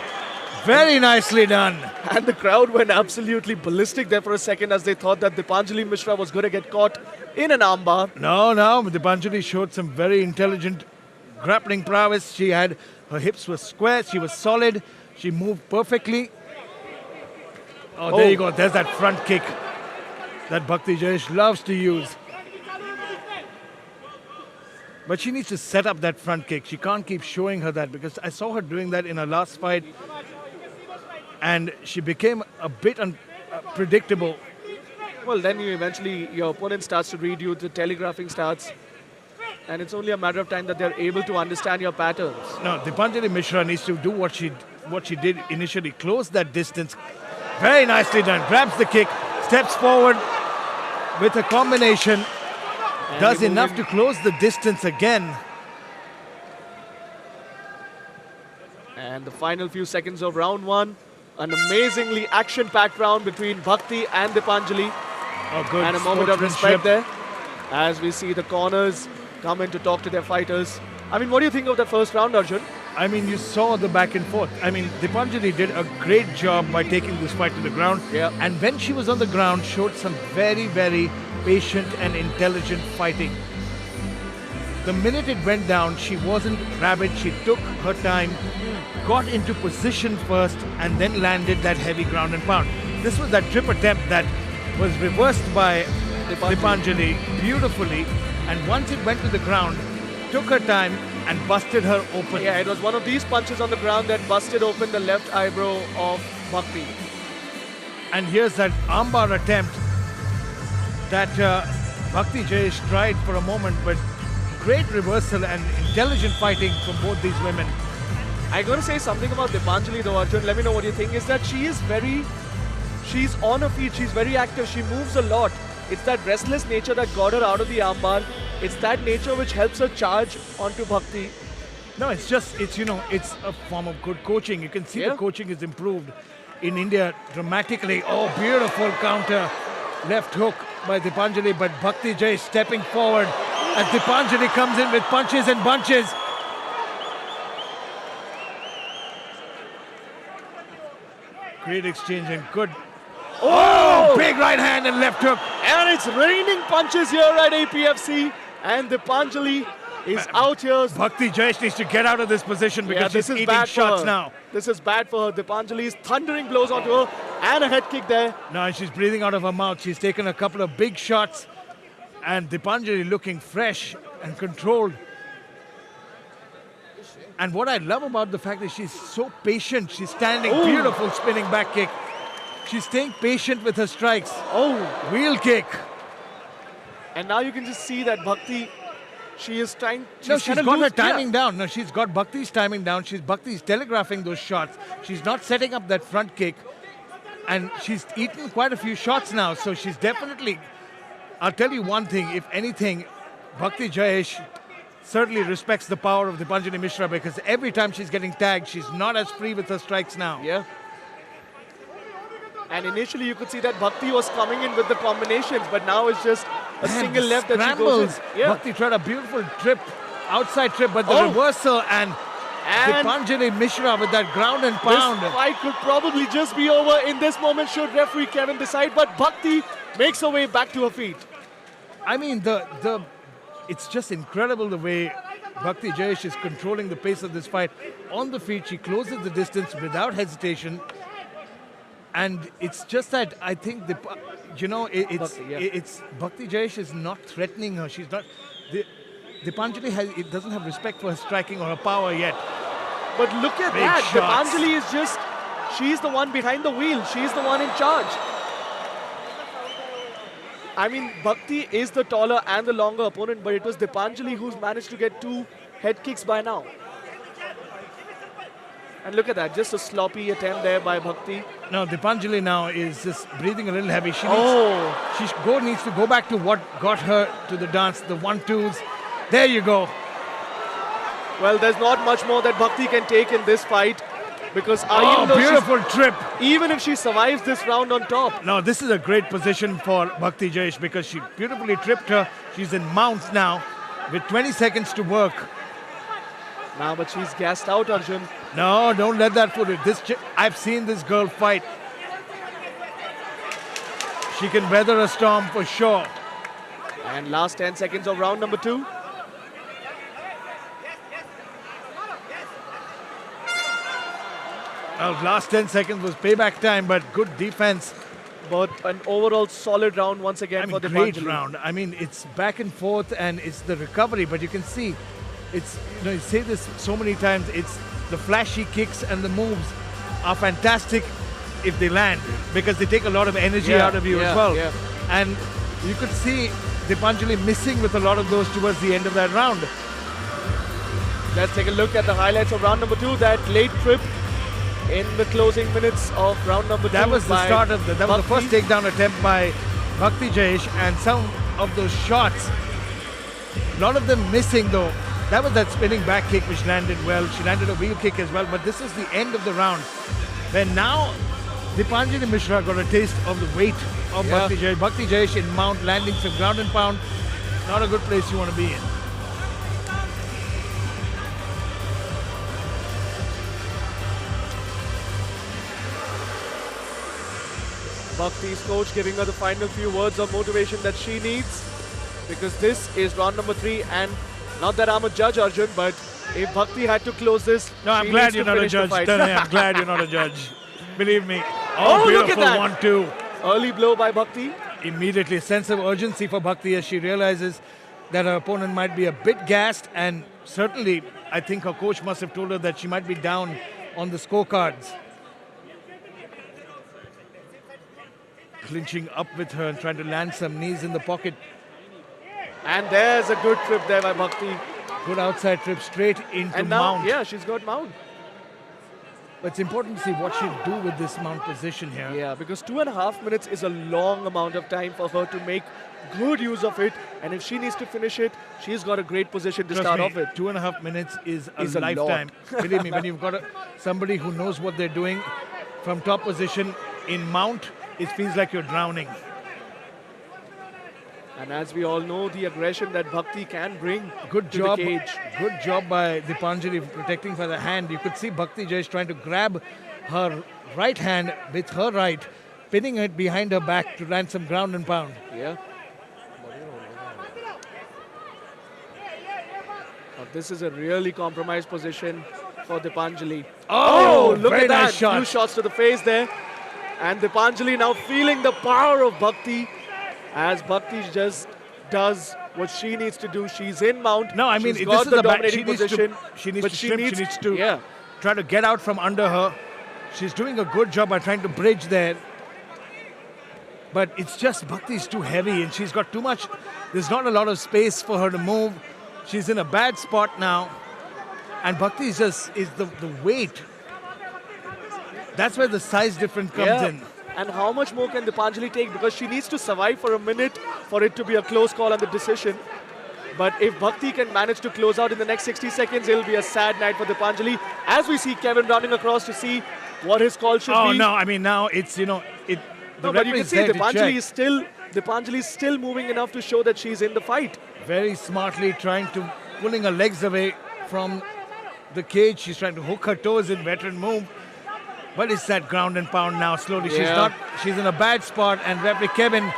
Very nicely done. And the crowd went absolutely ballistic there for a second as they thought that Dipanjali Mishra was going to get caught in an armbar. No. Dipanjali showed some very intelligent grappling prowess. She had, her hips were square. She was solid. She moved perfectly. Oh, there you go. There's that front kick that Bhakti Jayesh loves to use. But she needs to set up that front kick. She can't keep showing her that, because I saw her doing that in her last fight and she became a bit unpredictable. Well, then your opponent starts to read you, the telegraphing starts, and it's only a matter of time that they're able to understand your patterns. No, Dipanjali Mishra needs to do what she did initially, close that distance. Very nicely done. Grabs the kick, steps forward with a combination, does enough to close the distance again. And the final few seconds of round one, an amazingly action-packed round between Bhakti and Dipanjali. Oh, good. And a moment of respect there as we see the corners come in to talk to their fighters. I mean, what do you think of the first round, Arjun? I mean, you saw the back and forth. I mean, Dipanjali did a great job by taking this fight to the ground. Yeah. And when she was on the ground, showed some very, very patient and intelligent fighting. The minute it went down, she wasn't rabid. She took her time, got into position first, and then landed that heavy ground and pound. This was that trip attempt that was reversed by Dipanjali beautifully. And once it went to the ground, took her time and busted her open. Yeah, it was one of these punches on the ground that busted open the left eyebrow of Bhakti. And here's that armbar attempt that Bhakti Jayesh tried for a moment, but great reversal and intelligent fighting from both these women. I'm going to say something about Dipanjali though, Arjun. Let me know what you think. Is that she's on her feet, she's very active, she moves a lot. It's that restless nature that got her out of the armbar. It's that nature which helps her charge onto Bhakti. No, it's a form of good coaching. You can see the coaching is improved in India dramatically. Oh, beautiful counter. Left hook by Dipanjali, but Bhakti Jay stepping forward as Dipanjali comes in with punches and bunches. Great exchange and good. Oh, big right hand and left hook. And it's raining punches here at APFC. And Dipanjali is out here. Bhakti Jayesh needs to get out of this position because she's eating shots now. This is bad for her. Dipanjali is thundering blows onto her and a head kick there. No, she's breathing out of her mouth. She's taken a couple of big shots. And Dipanjali looking fresh and controlled. And what I love about the fact that she's so patient. She's standing, beautiful spinning back kick. She's staying patient with her strikes. Oh, wheel kick. And now you can just see that Bhakti, she's got her timing down. No, she's got Bhakti's timing down. Bhakti's telegraphing those shots. She's not setting up that front kick. And she's eaten quite a few shots now. So she's definitely, I'll tell you one thing, if anything, Bhakti Jayesh certainly respects the power of Dipanjali Mishra, because every time she's getting tagged, she's not as free with her strikes now. Yeah. And initially you could see that Bhakti was coming in with the combinations, but now it's just a single left that she goes in. Yeah. Bhakti tried a beautiful trip, outside trip, but the reversal and Dipanjali Mishra with that ground and pound. This fight could probably just be over in this moment should referee Kevin decide, but Bhakti makes her way back to her feet. I mean, it's just incredible the way Bhakti Jayesh is controlling the pace of this fight. On the feet, she closes the distance without hesitation. And it's just that I think, it's Bhakti Jayesh is not threatening her. She's not. Dipanjali doesn't have respect for her striking or her power yet. But look at that. Dipanjali is she's the one behind the wheel. She's the one in charge. I mean, Bhakti is the taller and the longer opponent, but it was Dipanjali who's managed to get 2 head kicks by now. And look at that, just a sloppy attempt there by Bhakti. No, Dipanjali now is just breathing a little heavy. She needs to go back to what got her to the dance, the 1-2s. There you go. Well, there's not much more that Bhakti can take in this fight, because beautiful trip. Even if she survives this round on top. No, this is a great position for Bhakti Jayesh because she beautifully tripped her. She's in mount now with 20 seconds to work. Now, but she's gassed out, Arjun. No, don't let that fool you. I've seen this girl fight. She can weather a storm for sure. And last 10 seconds of round number 2. Well, last 10 seconds was payback time, but good defense But an overall solid round once again I mean, for great Dipanjali. round. I mean, it's back and forth and it's the recovery, but you can see, it's, you know, you say this so many times, it's the flashy kicks and the moves are fantastic if they land because they take a lot of energy out of you as well. Yeah. And you could see Dipanjali missing with a lot of those towards the end of that round. Let's take a look at the highlights of round number 2. That late trip in the closing minutes of round number 2. That was the start of that was the first Bhakti. takedown attempt by Bhakti Jayesh, and some of those shots, a lot of them missing though. That was that spinning back kick which landed well. She landed a wheel kick as well, but this is the end of the round. Where now Dipanjali Mishra got a taste of the weight of Bhakti Jayesh. Bhakti Jayesh in mount landing some ground and pound. Not a good place you want to be in. Bhakti's coach giving her the final few words of motivation that she needs, because this is round number 3, and not that I'm a judge, Arjun, but if Bhakti had to close this, No, I'm she glad needs you're to not a finish the judge. fight. Tanay, I'm glad you're not a judge. Believe me. Oh, look at beautiful that. 1-2. Early blow by Bhakti. Immediately, a sense of urgency for Bhakti as she realizes that her opponent might be a bit gassed, and certainly I think her coach must have told her that she might be down on the scorecards. Clinching up with her and trying to land some knees in the pocket. And there's a good trip there by Bhakti. Good outside trip straight into And now, mount. yeah, she's got mount. But it's important to see what she'll do with this mount position here. Yeah, because 2.5 minutes is a long amount of time for her to make good use of it. And if she needs to finish it, she's got a great position to Trust start me, off with. 2.5 minutes is a Is a lifetime. Believe me, when you've got somebody who knows what they're doing from top position in mount, it feels like you're drowning. And as we all know, the aggression that Bhakti can bring Good to job. the cage. Good job by Dipanjali protecting for the hand. You could see Bhakti Jayesh trying to grab her right hand with her right, pinning it behind her back to land some ground and pound. Yeah. Now this is a really compromised position for Dipanjali. Oh, look very at that. nice shot. Few shots to the face there. And Dipanjali now feeling the power of Bhakti as Bhakti just does what she needs to do. She's in mount. No, I mean, she's this got is the a bad. dominating position. She needs but to strip. She needs to yeah. try to get out from under her. She's doing a good job by trying to bridge there. But it's just Bhakti's too heavy and she's got too much. There's not a lot of space for her to move. She's in a bad spot now. And Bhakti is the weight. That's where the size difference comes in. And how much more can Dipanjali take? Because she needs to survive for a minute for it to be a close call on the decision. But if Bhakti can manage to close out in the next 60 seconds, it'll be a sad night for Dipanjali. As we see Kevin running across to see what his call should be. Oh no, I mean now it's, you know, it. No, but you can see Dipanjali is still moving enough to show that she's in the fight. Very smartly trying to pulling her legs away from the cage. She's trying to hook her toes in veteran move. But it's that ground and pound now slowly. She's in a bad spot, and referee Kevin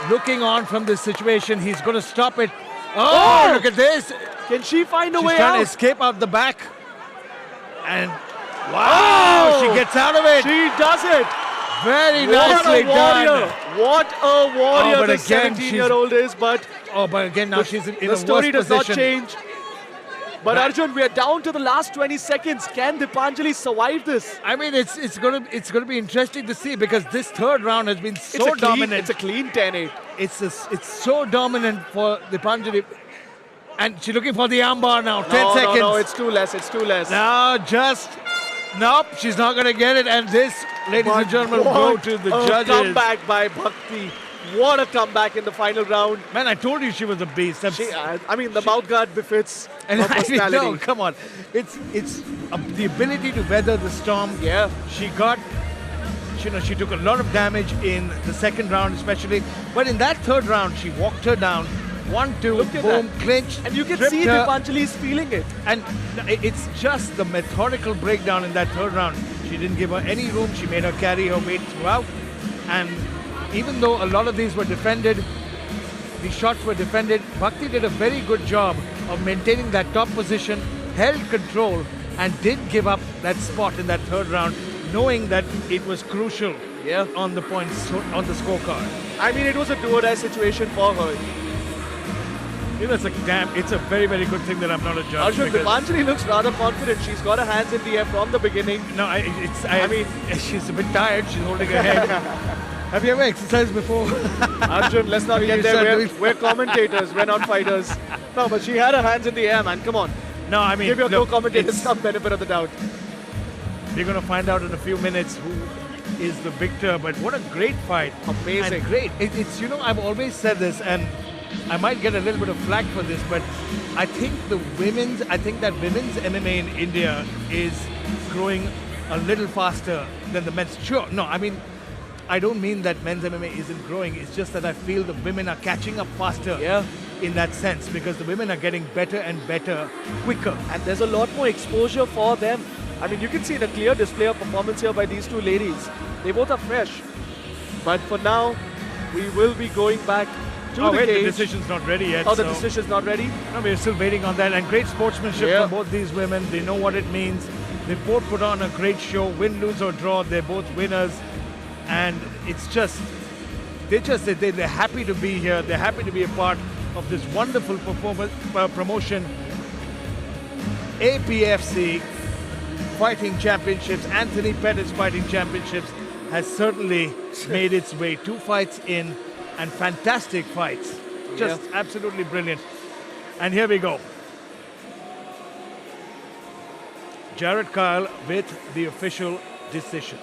looking on from this situation. He's going to stop it. Oh, look at this. Can she find a She's way trying out? to escape out the back. And wow, she gets out of it. She does it. Very nicely done. What a warrior but this again, 17-year-old is. But again, now she's in a the worse story does not position. change. But Arjun, we are down to the last 20 seconds. Can Dipanjali survive this? I mean, it's gonna be interesting to see because this third round has been so dominant. It's a clean 10-8. It's so dominant for Dipanjali. And she's looking for the armbar now. 10 seconds. No, it's too less. It's too less. Nope, she's not going to get it. And this, ladies and gentlemen, go to the judges. Comeback by Bhakti. What a comeback in the final round. Man, I told you she was a beast. I mean, the mouth guard befits her personality. No, come on. It's the ability to weather the storm. Yeah. She took a lot of damage in the second round especially. But in that third round, she walked her down. 1-2, boom, clinched. And you can tripped see her. Dipanjali is feeling it. And it's just the methodical breakdown in that third round. She didn't give her any room. She made her carry her weight throughout. And even though a lot of these were defended, the shots were defended, Bhakti did a very good job of maintaining that top position, held control, and did give up that spot in that third round, knowing that it was crucial on the points on the scorecard. I mean, it was a do-or-die situation for her. You know, it's a very, very good thing that I'm not a judge. Arjun, Dipanjali looks rather confident. She's got her hands in the air from the beginning. No, I mean, she's a bit tired. She's holding her head. Have you ever exercised before? Arjun, let's not get there. We're commentators. We're not fighters. No, but she had her hands in the air, man. Come on. No, I mean, give your co-commentators some benefit of the doubt. We're going to find out in a few minutes who is the victor. But what a great fight. Amazing. And great. It's, you know, I've always said this, and I might get a little bit of flack for this, but I think that women's MMA in India is growing a little faster than the men's. Sure, no, I mean, I don't mean that men's MMA isn't growing. It's just that I feel the women are catching up faster in that sense, because the women are getting better and better quicker. And there's a lot more exposure for them. I mean, you can see the clear display of performance here by these two ladies. They both are fresh. But for now, we will be going back to the cage. The decision's not ready yet. Oh, the decision's not ready? No, we're still waiting on that. And great sportsmanship from both these women. They know what it means. They both put on a great show. Win, lose or draw, they're both winners. And it's just, they're happy to be here. They're happy to be a part of this wonderful promotion. APFC Fighting Championships, Anthony Pettis Fighting Championships has certainly made its way. 2 fights in, and fantastic fights. Just absolutely brilliant. And here we go. Jared Kyle with the official decision.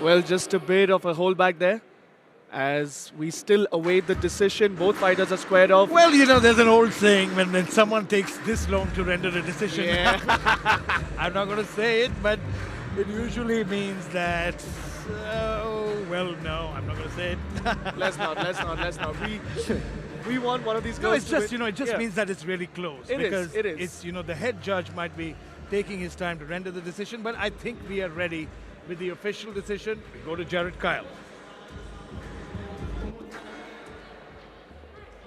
Well, just a bit of a holdback there as we still await the decision. Both fighters are squared off. Well, you know, there's an old saying when someone takes this long to render a decision. I'm not going to say it, but it usually means that, well, no, I'm not going to say it. Let's not. We want one of these girls. No, it's just, you know, it just means that it's really close. It because is. It's, you know, the head judge might be taking his time to render the decision, but I think we are ready with the official decision. We go to Jared Kyle.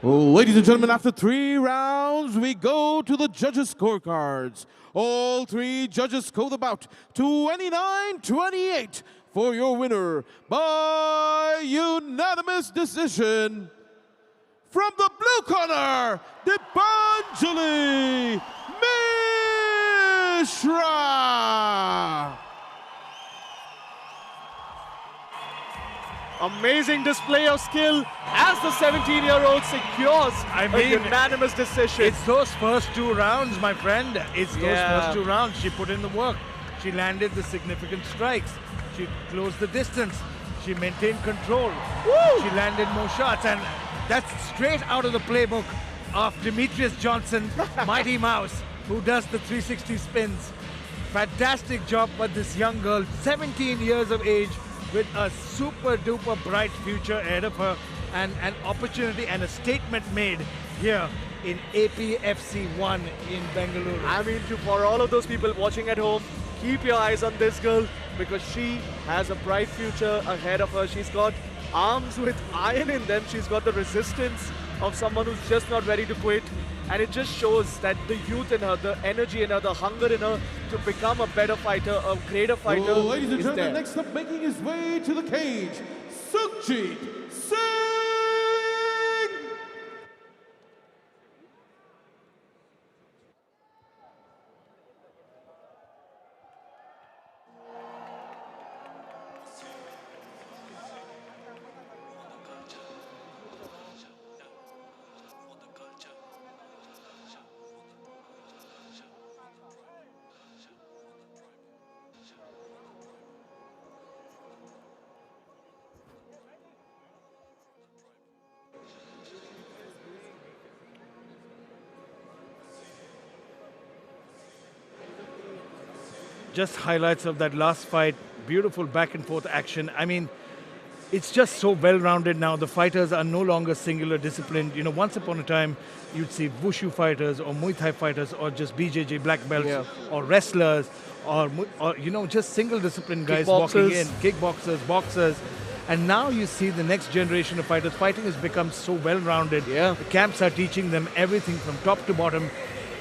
Ladies and gentlemen, after 3 rounds, we go to the judges' scorecards. All 3 judges score the bout 29-28 for your winner by unanimous decision. From the blue corner, Dipanjali Mishra. Amazing display of skill as the 17-year-old secures a unanimous decision. It's those first 2 rounds, my friend. It's those first 2 rounds. She put in the work. She landed the significant strikes. She closed the distance. She maintained control. Woo! She landed more shots. And that's straight out of the playbook of Demetrius Johnson, Mighty Mouse, who does the 360 spins. Fantastic job by this young girl, 17 years of age, with a super duper bright future ahead of her, and an opportunity and a statement made here in APFC 1 in Bengaluru. I mean, for all of those people watching at home, keep your eyes on this girl because she has a bright future ahead of her. She's got arms with iron in them. She's got the resistance of someone who's just not ready to quit. And it just shows that the youth in her, the energy in her, the hunger in her to become a better fighter, a greater fighter Ladies and is gentlemen, there. next up making his way to the cage, Sukhjeet Singh! just highlights of that last fight. Beautiful back and forth action. I mean, it's just so well-rounded now. The fighters are no longer singular disciplined. You know, once upon a time, you'd see wushu fighters or Muay Thai fighters or just BJJ black belts or wrestlers or you know, just single discipline guys walking in, kickboxers, boxers. And now you see the next generation of fighters. Fighting has become so well-rounded. Yeah. The camps are teaching them everything from top to bottom.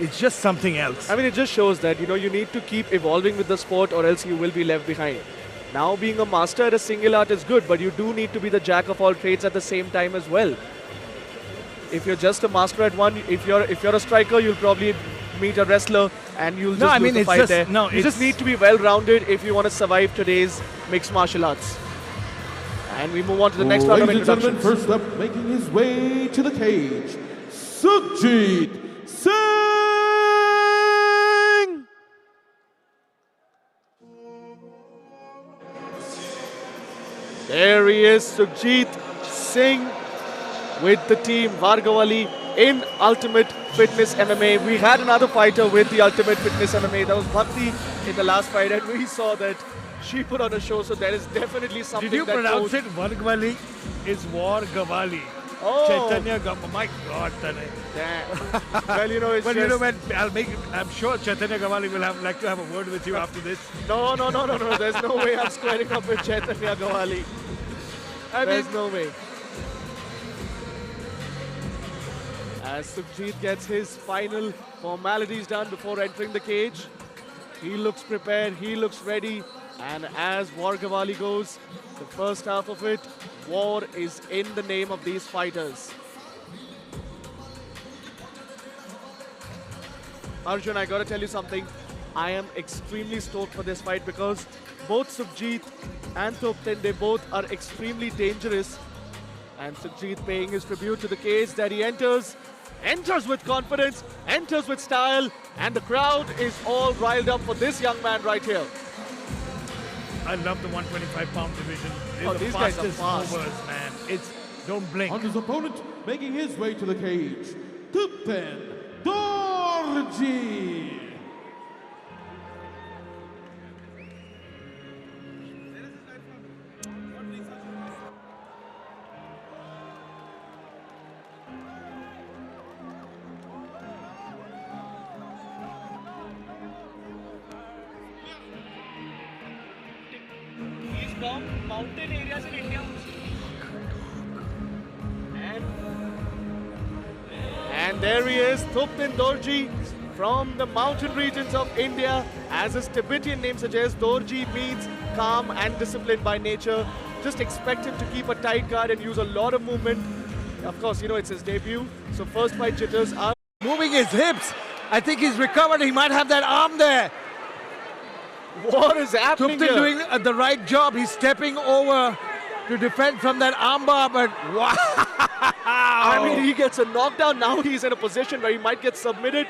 It's just something else. I mean, it just shows that, you know, you need to keep evolving with the sport or else you will be left behind. Now being a master at a single art is good, but you do need to be the jack of all trades at the same time as well. If you're just a master at one, if you're a striker, you'll probably meet a wrestler and you'll just lose the fight there. No, you just need to be well-rounded if you want to survive today's mixed martial arts. And we move on to the next round of introductions. First up, making his way to the cage, Sukhjeet Singh! There he is, Sukhjeet Singh with the team Vargawali in Ultimate Fitness MMA. We had another fighter with the Ultimate Fitness MMA. That was Bhakti in the last fight, and we saw that she put on a show, so there is definitely something. Did you pronounce it Vargawali? It's Wargawali. Oh. Chaitanya Gawali. My God, Tanay. Damn. Well, you know, it's well, just... you know, when I'm sure Chaitanya Gawali will like to have a word with you after this. No. There's no way I'm squaring up with Chaitanya Gawali. There's no way. As Sukhjeet gets his final formalities done before entering the cage, he looks prepared, he looks ready. And as Wargawali goes, the first half of it, war is in the name of these fighters. Arjun, I gotta tell you something. I am extremely stoked for this fight because both Sukhjeet and Thupten, they both are extremely dangerous. And Sukhjeet paying his tribute to the cage that he enters with confidence, enters with style, and the crowd is all riled up for this young man right here. I love the 125-pound division. Oh, these guys are fast. Movers, man. Don't blink. On his opponent, making his way to the cage, Thupten Dorji. He's from mountain areas in India. And there he is, Thupten Dorji from the mountain regions of India. As his Tibetan name suggests, Dorji means calm and disciplined by nature. Just expect him to keep a tight guard and use a lot of movement. Of course, you know, it's his debut, so first fight jitters are... Moving his hips. I think he's recovered. He might have that arm there. What is happening Thupten here? doing the right job. He's stepping over to defend from that armbar, but wow! I mean, he gets a knockdown. Now he's in a position where he might get submitted.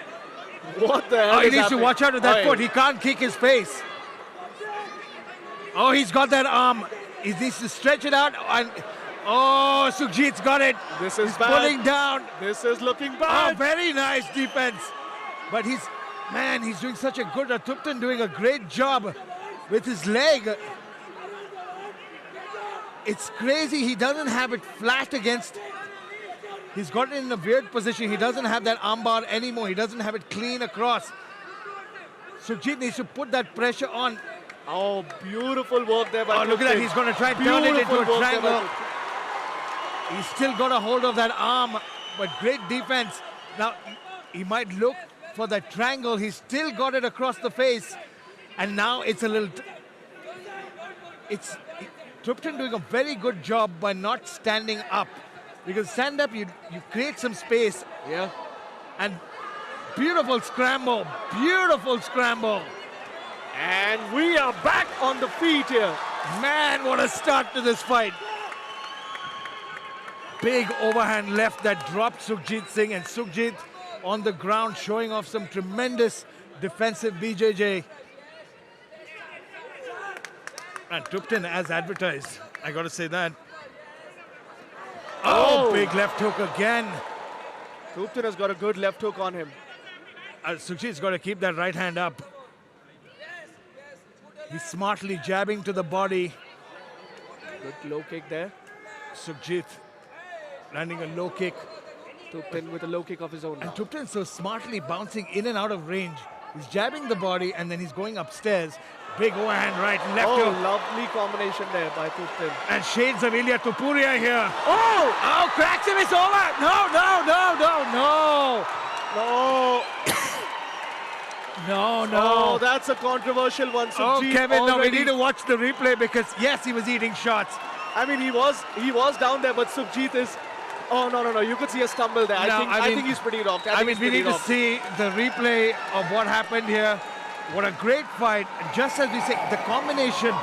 What the hell he is needs happening? to watch out with that foot. He can't kick his face. Oh, he's got that arm. He needs to stretch it out. And oh, Sukhjeet's got it. This is he's bad. pulling down. This is looking bad. Oh, very nice defense. But he's doing such a good... Thupten doing a great job with his leg. It's crazy. He doesn't have it flat against... He's got it in a weird position. He doesn't have that armbar anymore. He doesn't have it clean across. Sukhjeet needs to put that pressure on. Oh, beautiful work there by Thupten. Look at that. He's going to try and turn it into a triangle. He's still got a hold of that arm, but great defense. Now, he might look for that triangle. He's still got it across the face. And now it's a little... Thupten doing a very good job by not standing up. Because stand up, you create some space. Yeah. And beautiful scramble. Beautiful scramble. And we are back on the feet here. Man, what a start to this fight. Big overhand left that dropped Sukhjeet Singh, and Sukhjeet on the ground showing off some tremendous defensive BJJ. And Thupten as advertised. I got to say that. Oh, big left hook again. Thupten has got a good left hook on him. Sukhjeet's got to keep that right hand up. He's smartly jabbing to the body. Good low kick there. Sukhjeet landing a low kick. Thupten with a low kick of his own. And Thupten so smartly bouncing in and out of range. He's jabbing the body and then he's going upstairs. Big overhand right and left hook. Lovely combination there by Thupten. And shades of Ilya Tupuria here. Oh, cracks him, it's over. No. Oh, that's a controversial one. Oh, Sukhjeet Kevin, no, we already- need to watch the replay because, yes, he was eating shots. I mean, he was down there, but Sukhjeet is... Oh, no. You could see a stumble there. No, I think he's pretty rocked. I mean, we need to see the replay of what happened here. What a great fight. Just as we say, the combination,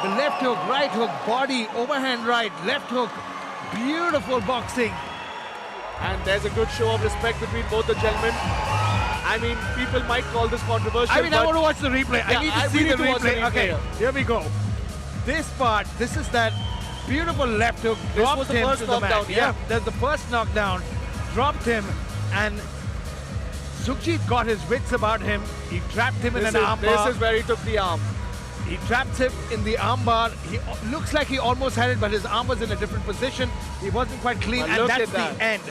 the left hook, right hook, body, overhand right, left hook. Beautiful boxing. And there's a good show of respect between both the gentlemen. I mean, people might call this controversial. I mean, I want to watch the replay. I need to see the replay. Okay, here we go. This part, this is that beautiful left hook. This Dropped was the him first to the mat. knockdown, yeah. That's the first knockdown. Dropped him, and Sukhjeet got his wits about him. He trapped him in an armbar. This is where he took the arm. He trapped him in the armbar. He looks like he almost had it, but his arm was in a different position. He wasn't quite clean, But and look that's at that. the end.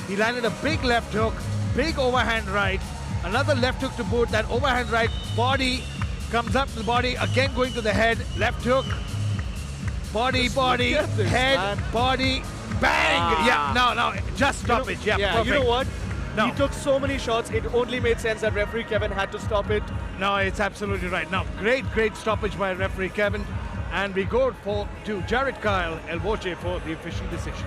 He landed a big left hook, big overhand right, another left hook to boot. That overhand right, body comes up to the body, again going to the head, left hook, body, at this, head, man. body, bang! Yeah, no, just stop it. Yeah, perfect. You know what? No. He took so many shots, it only made sense that referee Kevin had to stop it. No, it's absolutely right. Now, great stoppage by referee Kevin. And we go to Jared Kyle El Boche for the official decision.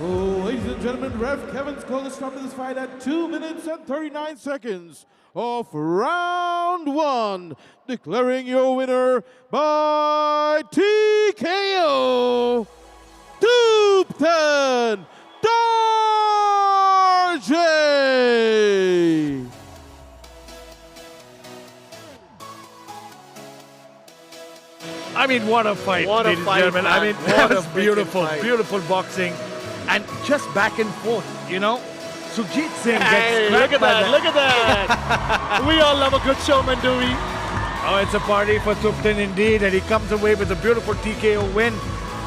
Ladies and gentlemen, Ref Kevin's called the stop to this fight at 2 minutes and 39 seconds of round one. Declaring your winner by TKO, Thupten Jha. I mean, what a fight, What a ladies fight, and gentlemen. I man. mean, What that a was freaking beautiful, fight. beautiful boxing. And just back and forth, you know. Sukhjeet Singh Hey, gets look cracked at by that, look at that. We all love a good showman, do we? Oh, it's a party for Thupten indeed, and he comes away with a beautiful TKO win,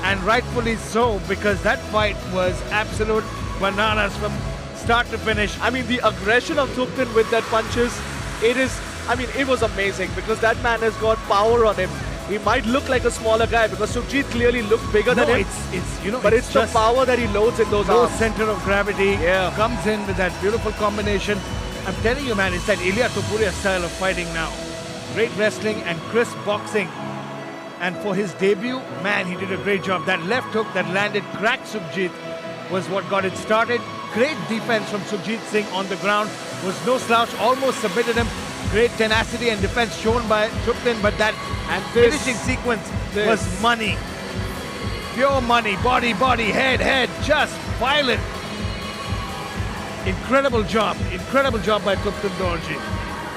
and rightfully so, because that fight was absolute bananas from start to finish. I mean, the aggression of Thupten with that punches, it was amazing because that man has got power on him. He might look like a smaller guy because Sukhjeet clearly looked bigger than him. But it's the just power that he loads in those no arms. center of gravity. Yeah. Comes in with that beautiful combination. I'm telling you, man, it's that Ilya Tupuria style of fighting now. Great wrestling and crisp boxing. And for his debut, man, he did a great job. That left hook that landed, cracked Sukhjeet, was what got it started. Great defense from Sukhjeet Singh on the ground. Was no slouch, almost submitted him. Great tenacity and defense shown by Thupten, but that finishing sequence was money. Pure money, body, head, just violent. Incredible job by Thupten Jha.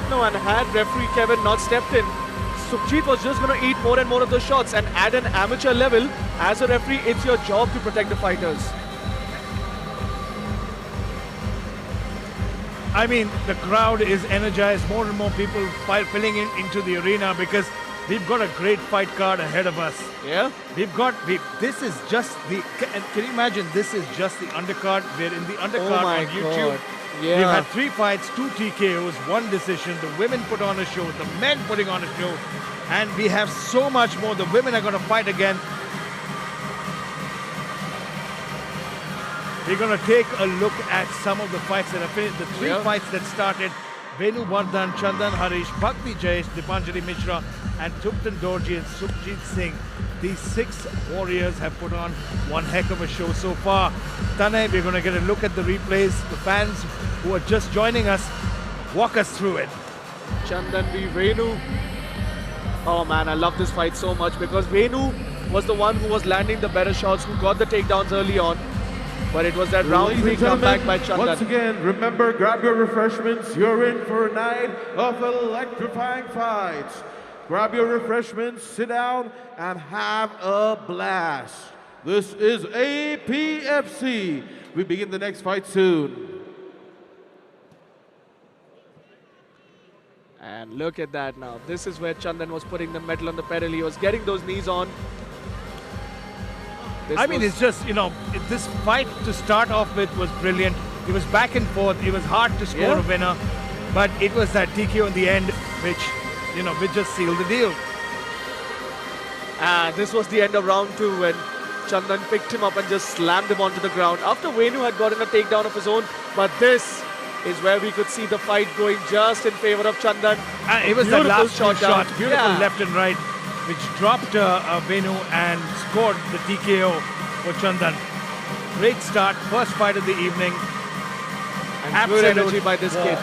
No, and had referee Kevin not stepped in, Sukhjeet was just going to eat more and more of the shots. And at an amateur level, as a referee, it's your job to protect the fighters. I mean, the crowd is energized. More and more people filling into the arena because we've got a great fight card ahead of us. Yeah? This is just the, can you imagine, this is just the undercard. We're in the undercard my on YouTube. God. Yeah. We've had 3 fights, 2 TKOs, 1 decision. The women put on a show, the men putting on a show. And we have so much more. The women are going to fight again. We're going to take a look at some of the fights that have finished. The 3 fights that started. Venu, Vardhan, Chandran, Harish, Bhakti, Ajay, Dipanjali Mishra, and Thupten Jha and Sukhjeet Singh. These 6 warriors have put on one heck of a show so far. Tanay, we're going to get a look at the replays. The fans who are just joining us, walk us through it. Chandran v Venu. Oh man, I love this fight so much because Venu was the one who was landing the better shots, who got the takedowns early on. But it was that round Ladies 3 and comeback gentlemen, by Chandran. once again, remember, grab your refreshments. You're in for a night of electrifying fights. Grab your refreshments, sit down, and have a blast. This is Apfc. We begin the next fight soon. And look at that now. This is where Chandran was putting the metal on the pedal. He was getting those knees on. I mean, it's just, this fight to start off with was brilliant. It was back and forth. It was hard to score a winner. But it was that TKO in the end which just sealed the deal. This was the end of round 2 when Chandran picked him up and just slammed him onto the ground after Venu had gotten a takedown of his own. But this is where we could see the fight going just in favor of Chandran. It was that last shot, beautiful left and right, which dropped Venu and scored the TKO for Chandran. Great start, first fight of the evening. And good energy by this kid.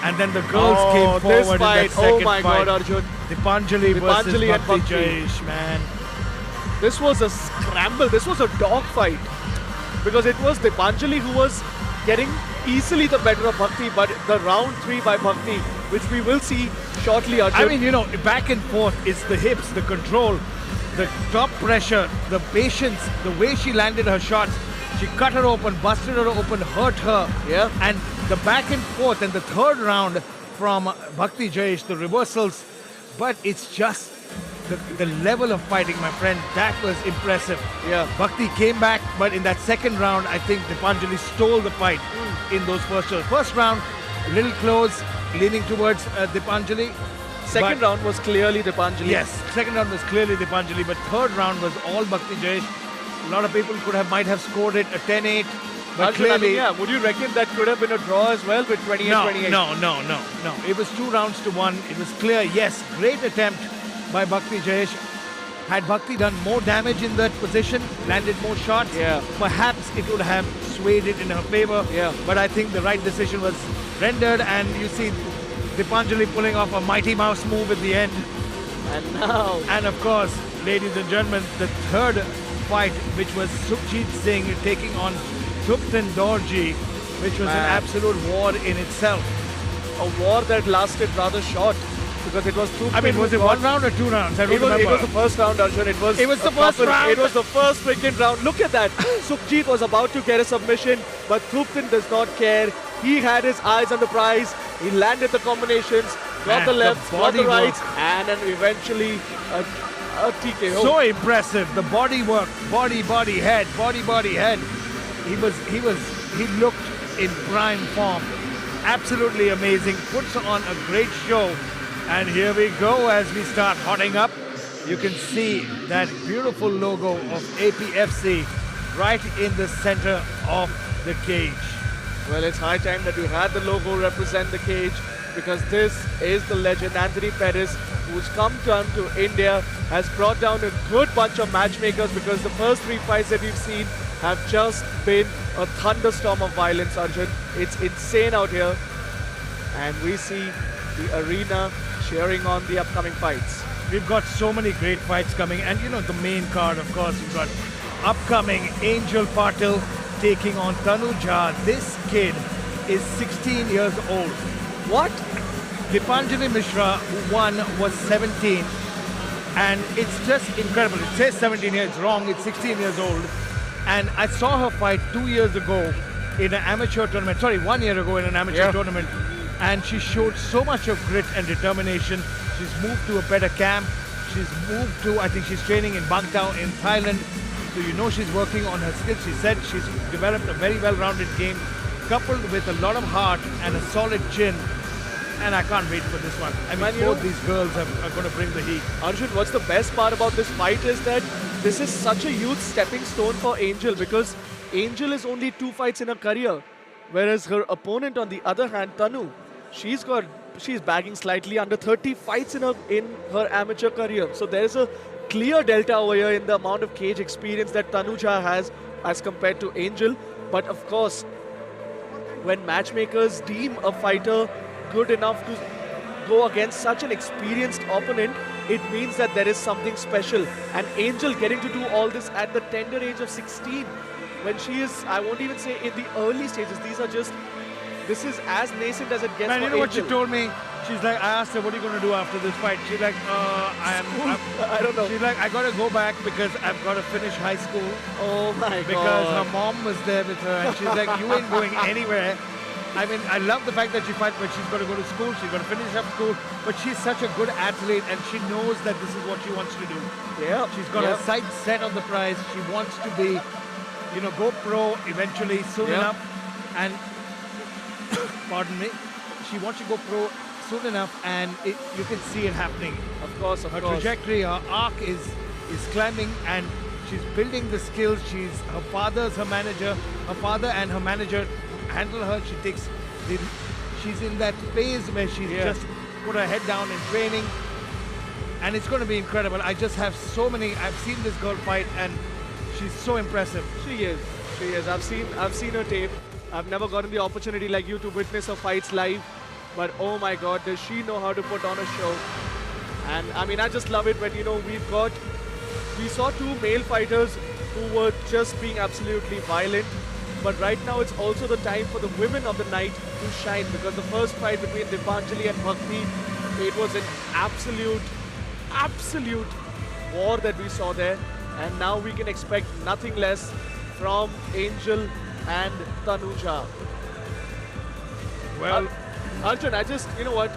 And then the girls came forward in that second fight. God, Arjun. Dipanjali versus and Bhakti Jayesh, man. This was a scramble. This was a dog fight. Because it was Dipanjali who was getting easily the better of Bhakti, but the round 3 by Bhakti, which we will see shortly, Arjun. I mean, back and forth, it's the hips, the control, the top pressure, the patience, the way she landed her shots. She cut her open, busted her open, hurt her. Yeah. And the back and forth and the third round from Bhakti Jayesh, the reversals. But it's just the level of fighting, my friend, that was impressive. Yeah. Bhakti came back, but in that second round, I think Dipanjali stole the fight in those first rounds. First round, a little close, leaning towards Dipanjali. Second round was clearly Dipanjali. Yes, second round was clearly Dipanjali, but third round was all Bhakti Jayesh. A lot of people might have scored it a 10-8, but Arjun, clearly... would you reckon that could have been a draw as well with 28-28? No. It was 2 rounds to 1. It was clear, yes, great attempt by Bhakti Jayesh. Had Bhakti done more damage in that position, landed more shots, perhaps it would have swayed it in her favor. Yeah. But I think the right decision was rendered, and you see Dipanjali pulling off a Mighty Mouse move at the end. And now... And of course, ladies and gentlemen, the third fight, which was Sukhjeet Singh taking on Thupten Dorji, which was an absolute war in itself. A war that lasted rather short, because it was Thupten. I mean, was it 1 round or 2 rounds? I don't remember. It was the first round, Arjun. It was the first round. It was the first freaking round. Look at that. Sukhjeet was about to get a submission, but Thupten does not care. He had his eyes on the prize. He landed the combinations, got the lefts, got the rights, and then eventually a TKO. So impressive. The body work, body, head, body, head. He looked in prime form. Absolutely amazing. Puts on a great show. And here we go as we start hotting up. You can see that beautiful logo of Apfc right in the center of the cage. Well, it's high time that we had the logo represent the cage, because this is the legend Anthony Pettis, who's come down to India, has brought down a good bunch of matchmakers, because the first 3 fights that we've seen have just been a thunderstorm of violence, Arjun. It's insane out here. And we see the arena cheering on the upcoming fights. We've got so many great fights coming, and the main card, of course, we've got upcoming Angel Patil taking on Tanu Jha. This kid is 16 years old. What? Dipanjali Mishra, who won, was 17. And it's just incredible. It says 17 years, it's wrong, it's 16 years old. And I saw her fight 2 years ago in an amateur tournament, 1 year ago in an amateur tournament. And she showed so much of grit and determination. She's moved to a better camp. She's moved to, I think she's training in Bangtao in Thailand. So she's working on her skills. She said she's developed a very well-rounded game, coupled with a lot of heart and a solid chin. And I can't wait for this one. I mean, both these girls are going to bring the heat. Arjun, what's the best part about this fight is that this is such a huge stepping stone for Angel, because Angel is only 2 fights in her career, whereas her opponent, on the other hand, Tanu, she's bagging slightly under 30 fights in her amateur career. So there's a clear delta over here in the amount of cage experience that Tanu Jha has as compared to Angel. But of course, when matchmakers deem a fighter good enough to go against such an experienced opponent, it means that there is something special. And Angel getting to do all this at the tender age of 16, when she is, I won't even say in the early stages, this is as nascent as it gets. Man, for you know what she Angel. told me? She's like, I asked her, what are you going to do after this fight? She's like, I don't know. She's like, I got to go back because I've got to finish high school. Oh my God. Because her mom was there with her, and she's like, you ain't going anywhere. I mean, I love the fact that she fights, but she's going to go to school, she's going to finish up school, but she's such a good athlete and she knows that this is what she wants to do. Yeah. She's got her sights set on the prize. She wants to be, you know, go pro eventually, soon enough. And, pardon me, she wants to go pro soon enough, and you can see it happening. Of course, her trajectory, her arc is climbing, and she's building the skills. Her father's her manager. Her father and her manager handle her. She's in that phase where she's just put her head down in training, and it's going to be incredible. I just have so many. I've seen this girl fight, and she's so impressive. She is. I've seen her tape. I've never gotten the opportunity like you to witness her fights live, but oh my God, does she know how to put on a show? And I mean, I just love it when, you know, we saw two male fighters who were just being absolutely violent. But right now it's also the time for the women of the night to shine, because the first fight between Dipanjali and Bhakti, it was an absolute war that we saw there. And now we can expect nothing less from Angel and Tanu Jha. Well, Arjun, you know what?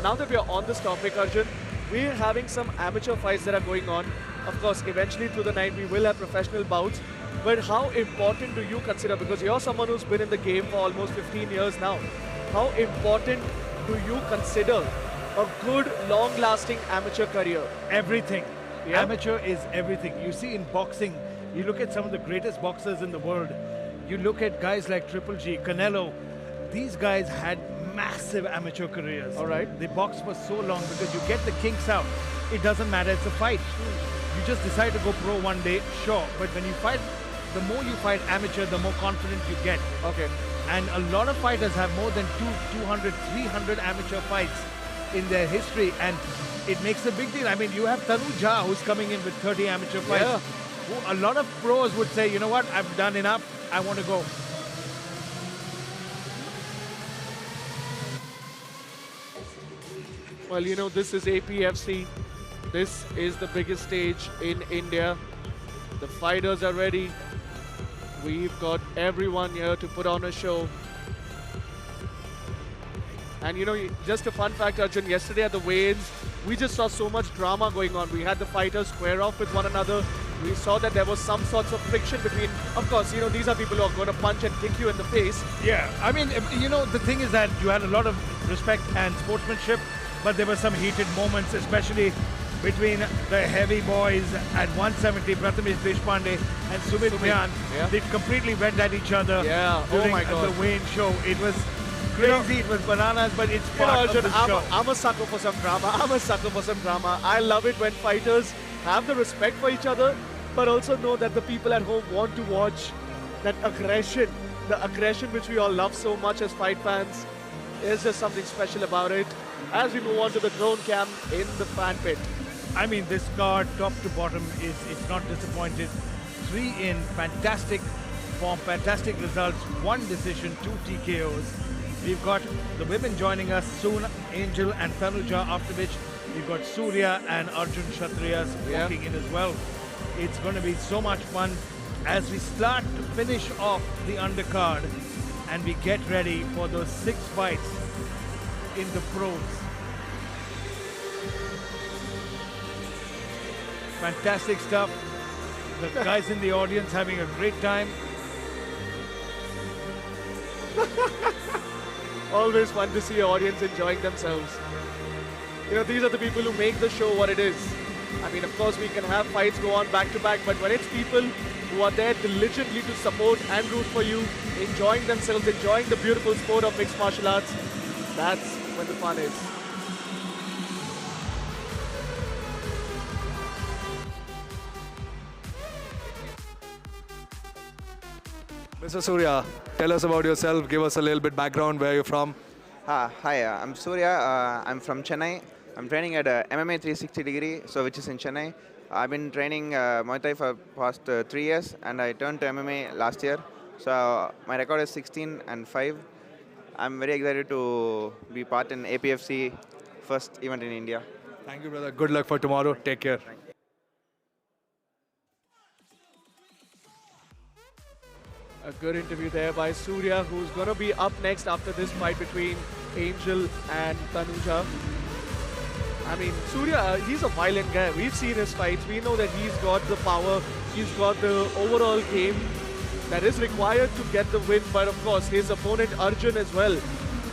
Now that we are on this topic, Arjun, we're having some amateur fights that are going on. Of course, eventually through the night we will have professional bouts. But how important do you consider, because you're someone who's been in the game for almost 15 years now, how important do you consider a good, long-lasting amateur career? Everything. Amateur is everything. You see, in boxing, you look at some of the greatest boxers in the world. You look at guys like Triple G, Canelo. These guys had massive amateur careers. All right. They boxed for so long because you get the kinks out. It doesn't matter, it's a fight. You just decide to go pro one day, sure. But when you fight, the more you fight amateur, the more confident you get. Okay. And a lot of fighters have more than 200, 300 amateur fights in their history, and it makes a big deal. I mean, you have Tanu Jha, who's coming in with 30 amateur fights. Yeah. Who a lot of pros would say, you know what, I've done enough, I want to go. Well, you know, this is Apfc. This is the biggest stage in India. The fighters are ready. We've got everyone here to put on a show. And you know, just a fun fact, Arjun, yesterday at the weigh-ins, we just saw so much drama going on. We had the fighters square off with one another. We saw that there was some sorts of friction between, of course, you know, these are people who are going to punch and kick you in the face. Yeah, I mean, you know, the thing is that you had a lot of respect and sportsmanship, but there were some heated moments, especially between the heavy boys at 170, Prathamesh Deshpande and Sumit Myan. Yeah. They completely went at each other during the weigh-in show. It was crazy, it was bananas, but it's part of the show. I'm a sucker for some drama. I love it when fighters have the respect for each other, but also know that the people at home want to watch that aggression, the aggression which we all love so much as fight fans. There's just something special about it. As we move on to the drone cam in the fan pit. I mean, this card, top to bottom, it's not disappointed. 3 in, fantastic form, fantastic results, 1 decision, 2 TKOs. We've got the women joining us soon, Angel and Tanu Jha, after which we've got Surya and Arjun Kshatriyas walking in as well. It's going to be so much fun as we start to finish off the undercard and we get ready for those 6 fights in the pros. Fantastic stuff. The guys in the audience having a great time. Always fun to see your audience enjoying themselves. You know, these are the people who make the show what it is. I mean, of course, we can have fights go on back to back, but when it's people who are there diligently to support and root for you, enjoying themselves, enjoying the beautiful sport of mixed martial arts, that's when the fun is. Mr. Surya, tell us about yourself. Give us a little bit background, where you're from. Hi, I'm Surya. I'm from Chennai. I'm training at MMA 360 degree, which is in Chennai. I've been training Muay Thai for past 3 years, and I turned to MMA last year. So my record is 16-5. I'm very excited to be part in APFC first event in India. Thank you, brother. Good luck for tomorrow. Take care. A good interview there by Surya, who's going to be up next after this fight between Angel and Tanu Jha. I mean, Surya, he's a violent guy. We've seen his fights. We know that he's got the power. He's got the overall game that is required to get the win. But of course, his opponent Arjun as well.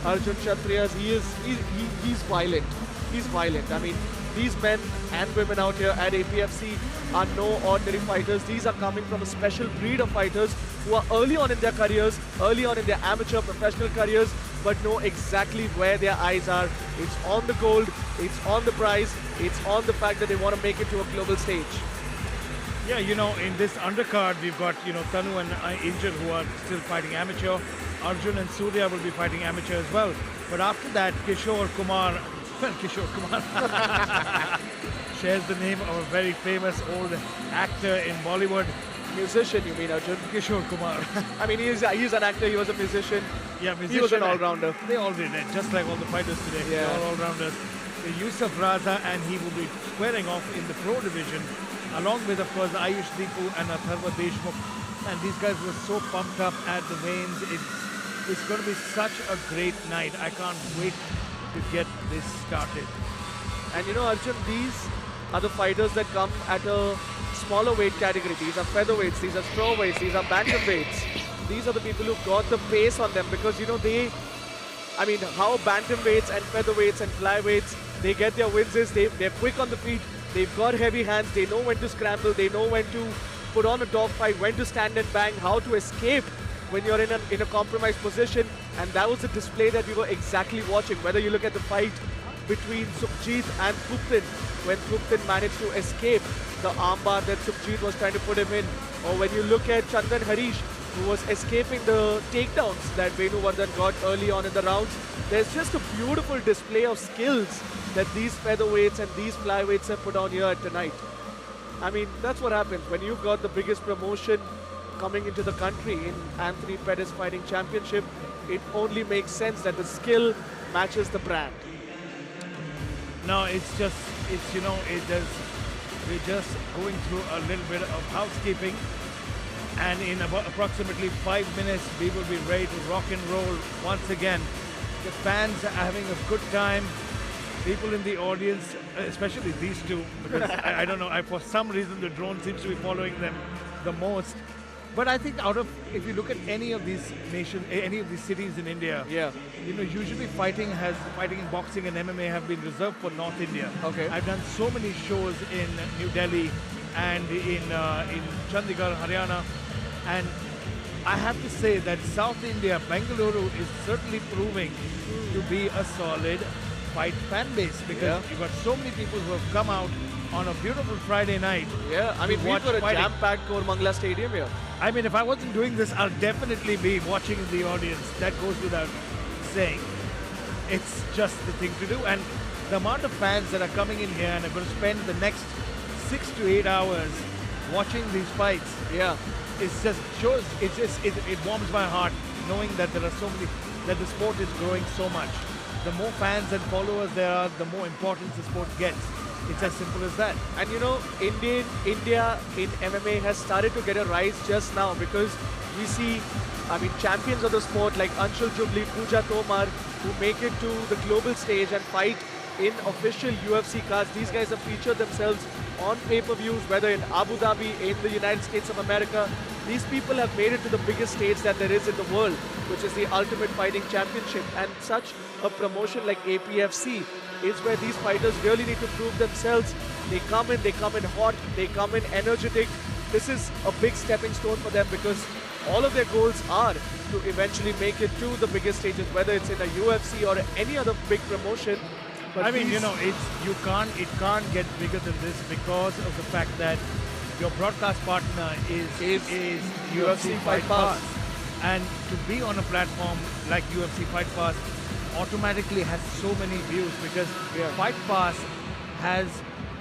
Arjun Kshatriyas, he's violent. He's violent. I mean, these men and women out here at APFC are no ordinary fighters. These are coming from a special breed of fighters who are early on in their careers, early on in their amateur professional careers, but know exactly where their eyes are. It's on the gold, it's on the prize, it's on the fact that they want to make it to a global stage. Yeah, you know, in this undercard, we've got, you know, Tanu and Angel who are still fighting amateur. Arjun and Surya will be fighting amateur as well. But after that, Kishore Kumar shares the name of a very famous old actor in Bollywood. Musician, you mean, Arjun? Kishore Kumar. I mean, he's an actor, he was a musician. Yeah, musician. He was an all-rounder. They all did it, just like all the fighters today. Yeah. They're all all-rounders. Yusuf, Raza, and he will be squaring off in the pro division, along with, of course, Ayush, Dipu, and Atharva Deshmukh. And these guys were so pumped up at the veins. It's going to be such a great night. I can't wait to get this started. And you know, Arjun, these are the fighters that come at a smaller weight category. These are featherweights, these are strawweights, these are bantamweights. These are the people who've got the pace on them because, you know, I mean, how bantamweights and featherweights and flyweights, they get their wins is they're quick on the feet, they've got heavy hands, they know when to scramble, they know when to put on a dogfight, when to stand and bang, how to escape when you're in a compromised position. And that was the display that we were exactly watching. Whether you look at the fight between Sukhjeet and Thupten, when Thupten managed to escape the armbar that Sukhjeet was trying to put him in, or when you look at Chandran Harish, who was escaping the takedowns that Venu Vardhan got early on in the rounds. There's just a beautiful display of skills that these featherweights and these flyweights have put on here tonight. I mean, that's what happens when you've got the biggest promotion coming into the country in Anthony Pettis Fighting Championship. It only makes sense that the skill matches the brand. No, it's you know, we're just going through a little bit of housekeeping, and in about approximately 5 minutes we will be ready to rock and roll once again. The fans are having a good time. People in the audience, especially these two, because I don't know, for some reason the drone seems to be following them the most. But I think if you look at any of these nations, any of these cities in India, yeah, you know, usually fighting in boxing and MMA have been reserved for North India. Okay. I've done so many shows in New Delhi and in Chandigarh, Haryana, and I have to say that South India, Bengaluru, is certainly proving to be a solid fight fan base, because you've got so many people who have come out on a beautiful Friday night. Yeah, I mean, we've got a jam-packed Kormangala Stadium here. I mean, if I wasn't doing this, I'll definitely be watching in the audience. That goes without saying. It's just the thing to do. And the amount of fans that are coming in here and are going to spend the next 6 to 8 hours watching these fights, it's just shows. It warms my heart knowing that there are so many, that the sport is growing so much. The more fans and followers there are, the more importance the sport gets. It's as simple as that. And you know, India in MMA has started to get a rise just now, because we see, I mean, champions of the sport like Anshul Jubli, Pooja Tomar, who make it to the global stage and fight in official UFC cards. These guys have featured themselves on pay-per-views, whether in Abu Dhabi, in the United States of America. These people have made it to the biggest stage that there is in the world, which is the Ultimate Fighting Championship. And such a promotion like APFC is where these fighters really need to prove themselves. They come in hot, they come in energetic. This is a big stepping stone for them, because all of their goals are to eventually make it to the biggest stages, whether it's in a UFC or any other big promotion. But I mean, you know, it can't get bigger than this, because of the fact that your broadcast partner is UFC Fight Pass. And to be on a platform like UFC Fight Pass automatically has so many views, because Fight Pass has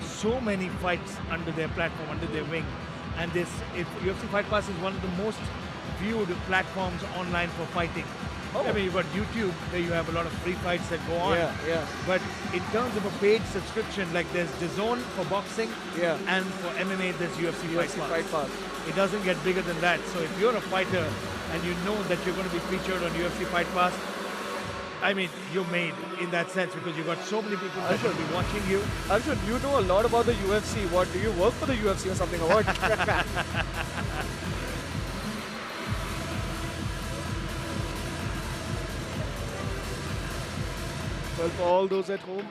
so many fights under their platform, under their wing. And UFC Fight Pass is one of the most viewed platforms online for fighting. I mean, you've got YouTube where you have a lot of free fights that go on. Yeah. But in terms of a paid subscription, like there's DAZN for boxing, and for MMA there's UFC Fight Pass. It doesn't get bigger than that. So if you're a fighter and you know that you're going to be featured on UFC Fight Pass, I mean, you're made in that sense because you've got so many people that will be watching you. Arjun, you know a lot about the UFC. What, do you work for the UFC or something or what? Well, for all those at home,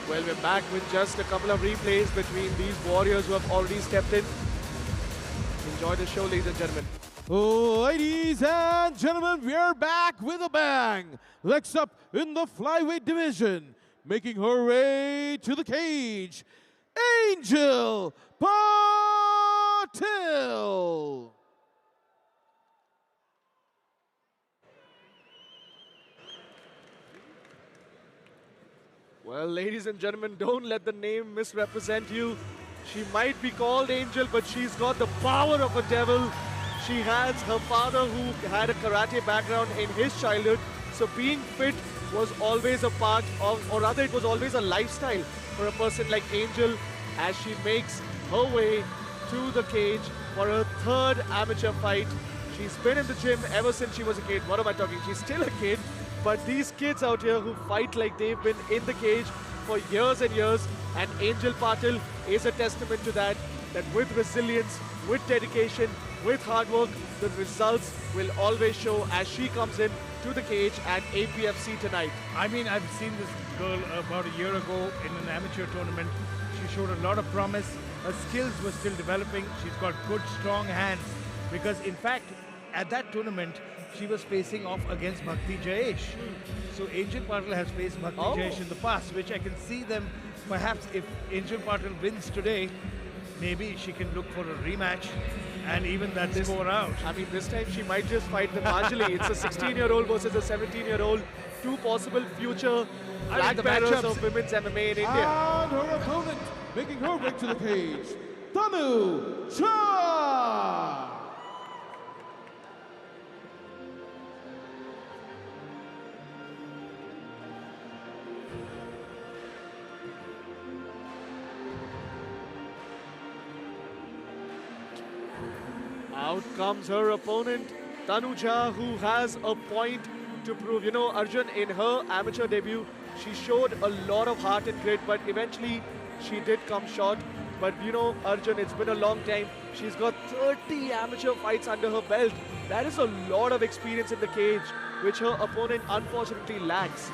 well, we're back with just a couple of replays between these warriors who have already stepped in. Enjoy the show, ladies and gentlemen. Ladies and gentlemen, we're back with a bang. Next up in the flyweight division, making her way to the cage, Angel Patil. Well, ladies and gentlemen, don't let the name misrepresent you. She might be called Angel, but she's got the power of a devil. She has her father who had a karate background in his childhood. So being fit was always a part of, or rather it was always a lifestyle for a person like Angel as she makes her way to the cage for her third amateur fight. She's been in the gym ever since she was a kid. What am I talking? She's still a kid. But these kids out here who fight like they've been in the cage for years and years, and Angel Patil is a testament to that, that with resilience, with dedication, with hard work, the results will always show as she comes in to the cage at APFC tonight. I mean, I've seen this girl about a year ago in an amateur tournament. She showed a lot of promise. Her skills were still developing. She's got good, strong hands. Because in fact, at that tournament, she was facing off against Bhakti Jayesh. So Angel Patil has faced Bhakti Jayesh in the past, which I can see them, perhaps if Angel Patil wins today, maybe she can look for a rematch and even that score out. I mean, this time she might just fight Dipanjali. It's a 16-year-old versus a 17-year-old. Two possible future flag bearers of women's MMA in India. And her opponent, making her way to the cage, Tanu Jha. Out comes her opponent, Tanu Jha, who has a point to prove. You know, Arjun, in her amateur debut, she showed a lot of heart and grit, but eventually she did come short. But you know, Arjun, it's been a long time. She's got 30 amateur fights under her belt. That is a lot of experience in the cage, which her opponent unfortunately lacks.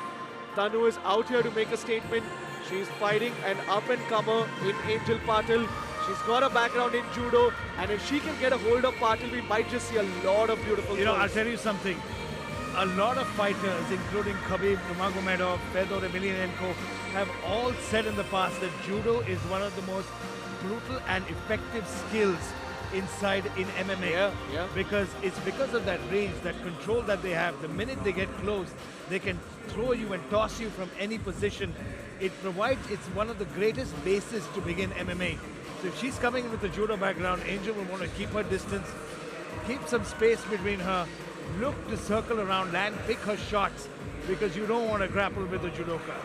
Tanu is out here to make a statement. She's fighting an up-and-comer in Angel Patil. She's got a background in judo, and if she can get a hold of Patil, we might just see a lot of beautiful You know, throws. I'll tell you something. A lot of fighters, including Khabib, Nurmagomedov, Fedor Emelianenko, have all said in the past that judo is one of the most brutal and effective skills inside in MMA. Because it's because of that range, that control that they have. The minute they get close, they can throw you and toss you from any position. It's one of the greatest bases to begin MMA. So if she's coming in with a judo background, Angel will want to keep her distance, keep some space between her, look to circle around, land, pick her shots, because you don't want to grapple with the judoka.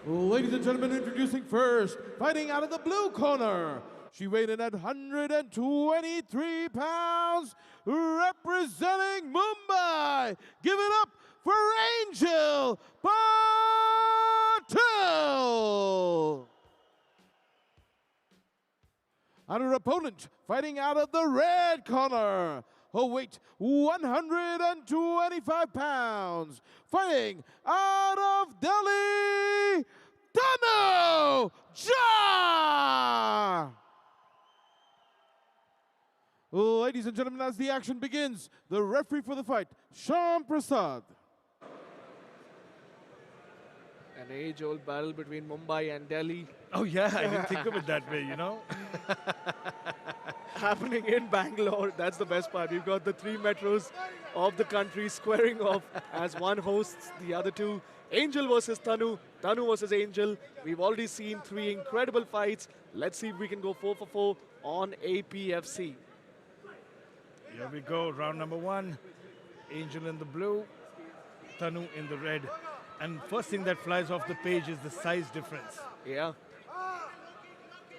Ladies and gentlemen, introducing first, fighting out of the blue corner. She weighed in at 123 pounds, representing Mumbai. Give it up for Angel Patel. And her opponent, fighting out of the red corner. Her weight, 125 pounds. Fighting out of Delhi, Tanu Jha. Ladies and gentlemen, as the action begins, the referee for the fight, Shyam Prasad. An age-old battle between Mumbai and Delhi. Oh yeah, I didn't think of it that way, you know. Happening in Bangalore. That's the best part. We've got the 3 metros of the country squaring off as one hosts the other two. Angel versus Tanu, Tanu versus Angel. We've already seen 3 incredible fights. Let's see if we can go 4 for 4 on APFC. Here we go, round number 1. Angel in the blue, Tanu in the red. And first thing that flies off the page is the size difference. Yeah.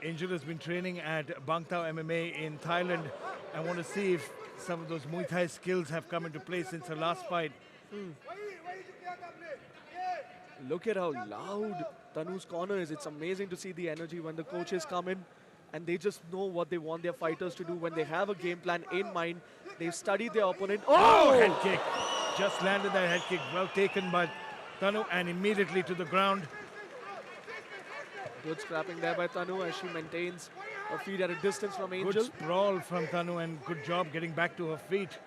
Angel has been training at Bang Tao MMA in Thailand. I want to see if some of those Muay Thai skills have come into play since her last fight. Look at how loud Tanu's corner is. It's amazing to see the energy when the coaches come in and they just know what they want their fighters to do. When they have a game plan in mind, they've studied their opponent. Oh, head kick. Just landed that head kick. Well taken by Tanu and immediately to the ground. Good scrapping there by Tanu as she maintains her feet at a distance from Angel. Good sprawl from Tanu and good job getting back to her feet.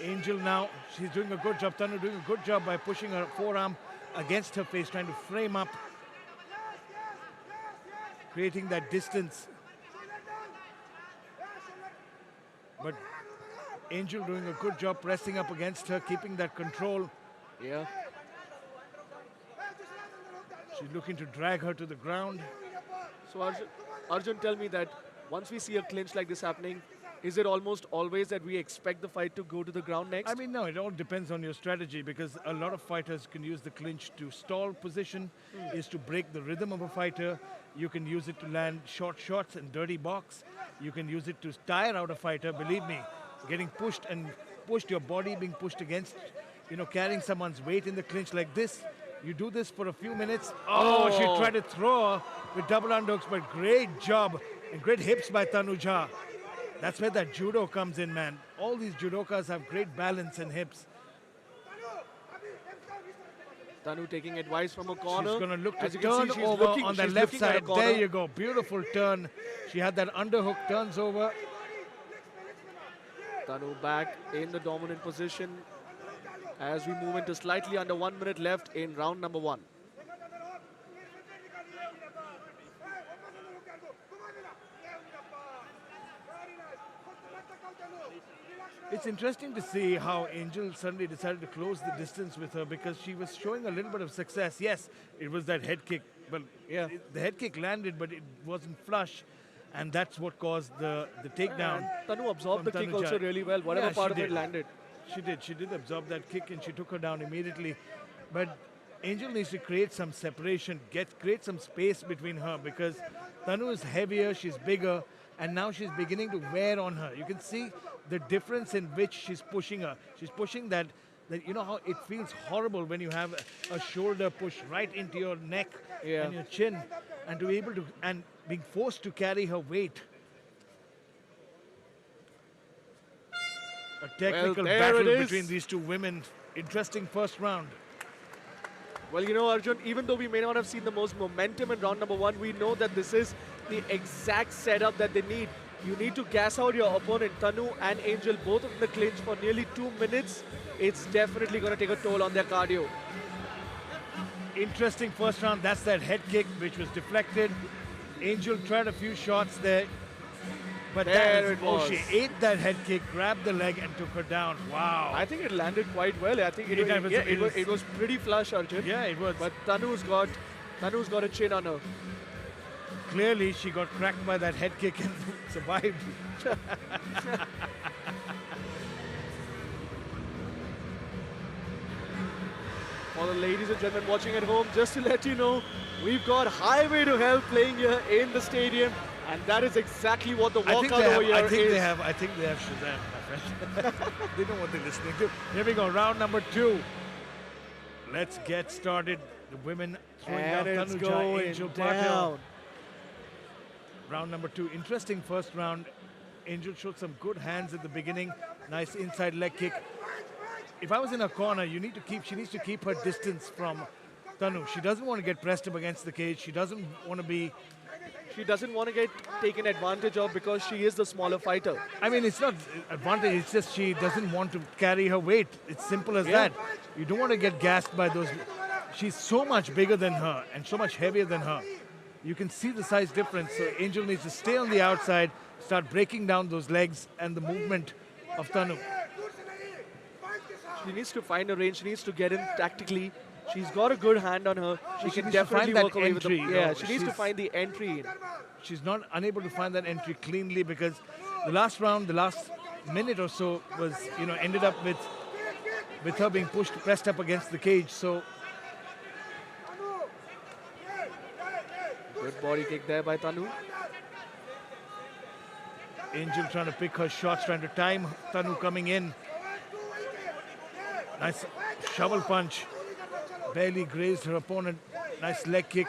Angel now, she's doing a good job. Tanu doing a good job by pushing her forearm against her face, trying to frame up, creating that distance. But Angel doing a good job pressing up against her, keeping that control. Yeah. She's looking to drag her to the ground. So Arjun, tell me that once we see a clinch like this happening, is it almost always that we expect the fight to go to the ground next? I mean, no, it all depends on your strategy because a lot of fighters can use the clinch to stall position, is to break the rhythm of a fighter. You can use it to land short shots and dirty box. You can use it to tire out a fighter, believe me. Getting pushed and pushed, your body being pushed against, you know, carrying someone's weight in the clinch like this. You do this for a few minutes. Oh, she tried to throw her with double underhooks, but great job and great hips by Tanu Jha. That's where that judo comes in, man. All these judokas have great balance and hips. Tanu taking advice from a corner. She's going to look to As you can turn see, she's over looking, on the she's left looking at a side. corner. There you go. Beautiful turn. She had that underhook, turns over. Tanu back in the dominant position as we move into slightly under 1 minute left in round number 1. It's interesting to see how Angel suddenly decided to close the distance with her because she was showing a little bit of success. Yes, it was that head kick, but yeah, the head kick landed, but it wasn't flush, and that's what caused the takedown. And Tanu absorbed the kick Tanu also Jha. really well, whatever Yeah, part she of it did. landed. She did absorb that kick and she took her down immediately. But Angel needs to create some separation, create some space between her because Tanu is heavier, she's bigger, and now she's beginning to wear on her. You can see the difference in which she's pushing her. She's pushing that you know how it feels horrible when you have a shoulder push right into your neck and your chin, and to be able to, and being forced to carry her weight. A technical battle between these two women. Interesting first round. Well, you know, Arjun, even though we may not have seen the most momentum in round number 1, we know that this is the exact setup that they need. You need to gas out your opponent. Tanu and Angel both in the clinch for nearly 2 minutes. It's definitely going to take a toll on their cardio. Interesting first round. That's that head kick which was deflected. Angel tried a few shots there. But There it oh, was. she ate that head kick, grabbed the leg and took her down. Wow. I think it landed quite well. I think it was pretty flush, Arjun. Yeah, it was. But Tanu's got a chin on her. Clearly, she got cracked by that head kick and survived. For the ladies and gentlemen watching at home, just to let you know, we've got Highway to Hell playing here in the stadium, and that is exactly what the walkout over here I think is. I think they have Shazam, my friend. They know what they're listening to. Here we go, round number 2. Let's get started. The women throwing And down it's Tanu Jha, going Angel down. Patel. Round number 2, interesting first round. Angel showed some good hands at the beginning. Nice inside leg kick. If I was in a corner, she needs to keep her distance from Tanu. She doesn't want to get pressed up against the cage. She doesn't want to be... She doesn't want to get taken advantage of because she is the smaller fighter. I mean, it's not advantage, it's just she doesn't want to carry her weight. It's simple as that. You don't want to get gassed by those... She's so much bigger than her and so much heavier than her. You can see the size difference. So Angel needs to stay on the outside, start breaking down those legs and the movement of Tanu. She needs to find a range. She needs to get in tactically. She's got a good hand on her. She can needs to definitely find that work away with the... entry, Yeah, though. she needs to find the entry in. She's not unable to find that entry cleanly because the last round, the last minute or so was, ended up with her being pressed up against the cage. So Good body kick there by Tanu. Angel trying to pick her shots, trying to time Tanu coming in. Nice shovel punch. Barely grazed her opponent. Nice leg kick.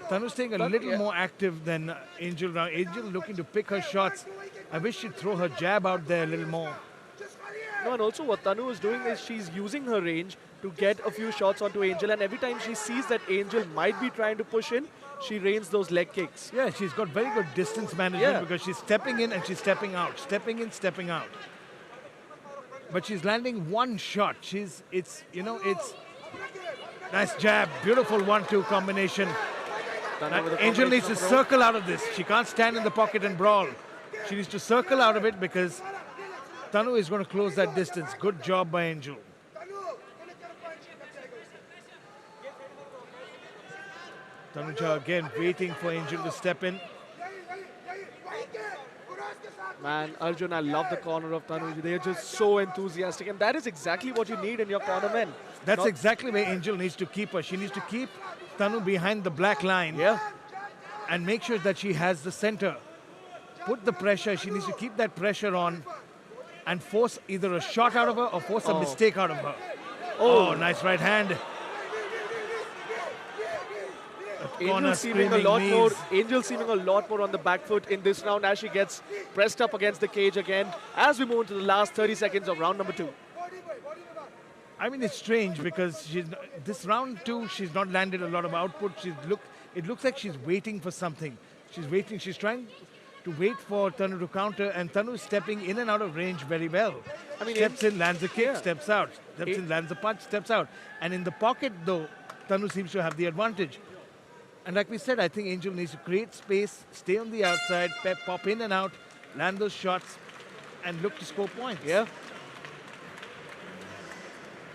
Tanu's staying a little more active than Angel now. Angel looking to pick her shots. I wish she'd throw her jab out there a little more. No, and also what Tanu is doing is she's using her range to get a few shots onto Angel, and every time she sees that Angel might be trying to push in, she rains those leg kicks. Yeah, she's got very good distance management because she's stepping in and she's stepping out. Stepping in, stepping out. But she's landing one shot. It's nice jab, beautiful 1-2 combination. Angel needs to circle out of this. She can't stand in the pocket and brawl. She needs to circle out of it because Tanu is going to close that distance. Good job by Angel. Tanu Jha again waiting for Angel to step in. Man, Arjun, I love the corner of Tanu. They are just so enthusiastic, and that is exactly what you need in your corner men. That's exactly where Angel needs to keep her. She needs to keep Tanu behind the black line and make sure that she has the center. Put the pressure. She needs to keep that pressure on and force either a shot out of her or force a mistake out of her. Oh, nice right hand. Angel seeming a lot more. Angel seeming a lot more on the back foot in this round as she gets pressed up against the cage again. As we move into the last 30 seconds of round number 2. I mean, it's strange because this round 2, she's not landed a lot of output. It looks like she's waiting for something. She's waiting. She's trying to wait for Tanu to counter, and Tanu is stepping in and out of range very well. I mean, steps in, lands a kick, steps out. Steps in, lands a punch, steps out. And in the pocket, though, Tanu seems to have the advantage. And like we said, I think Angel needs to create space, stay on the outside, pop in and out, land those shots, and look to score points. Yeah.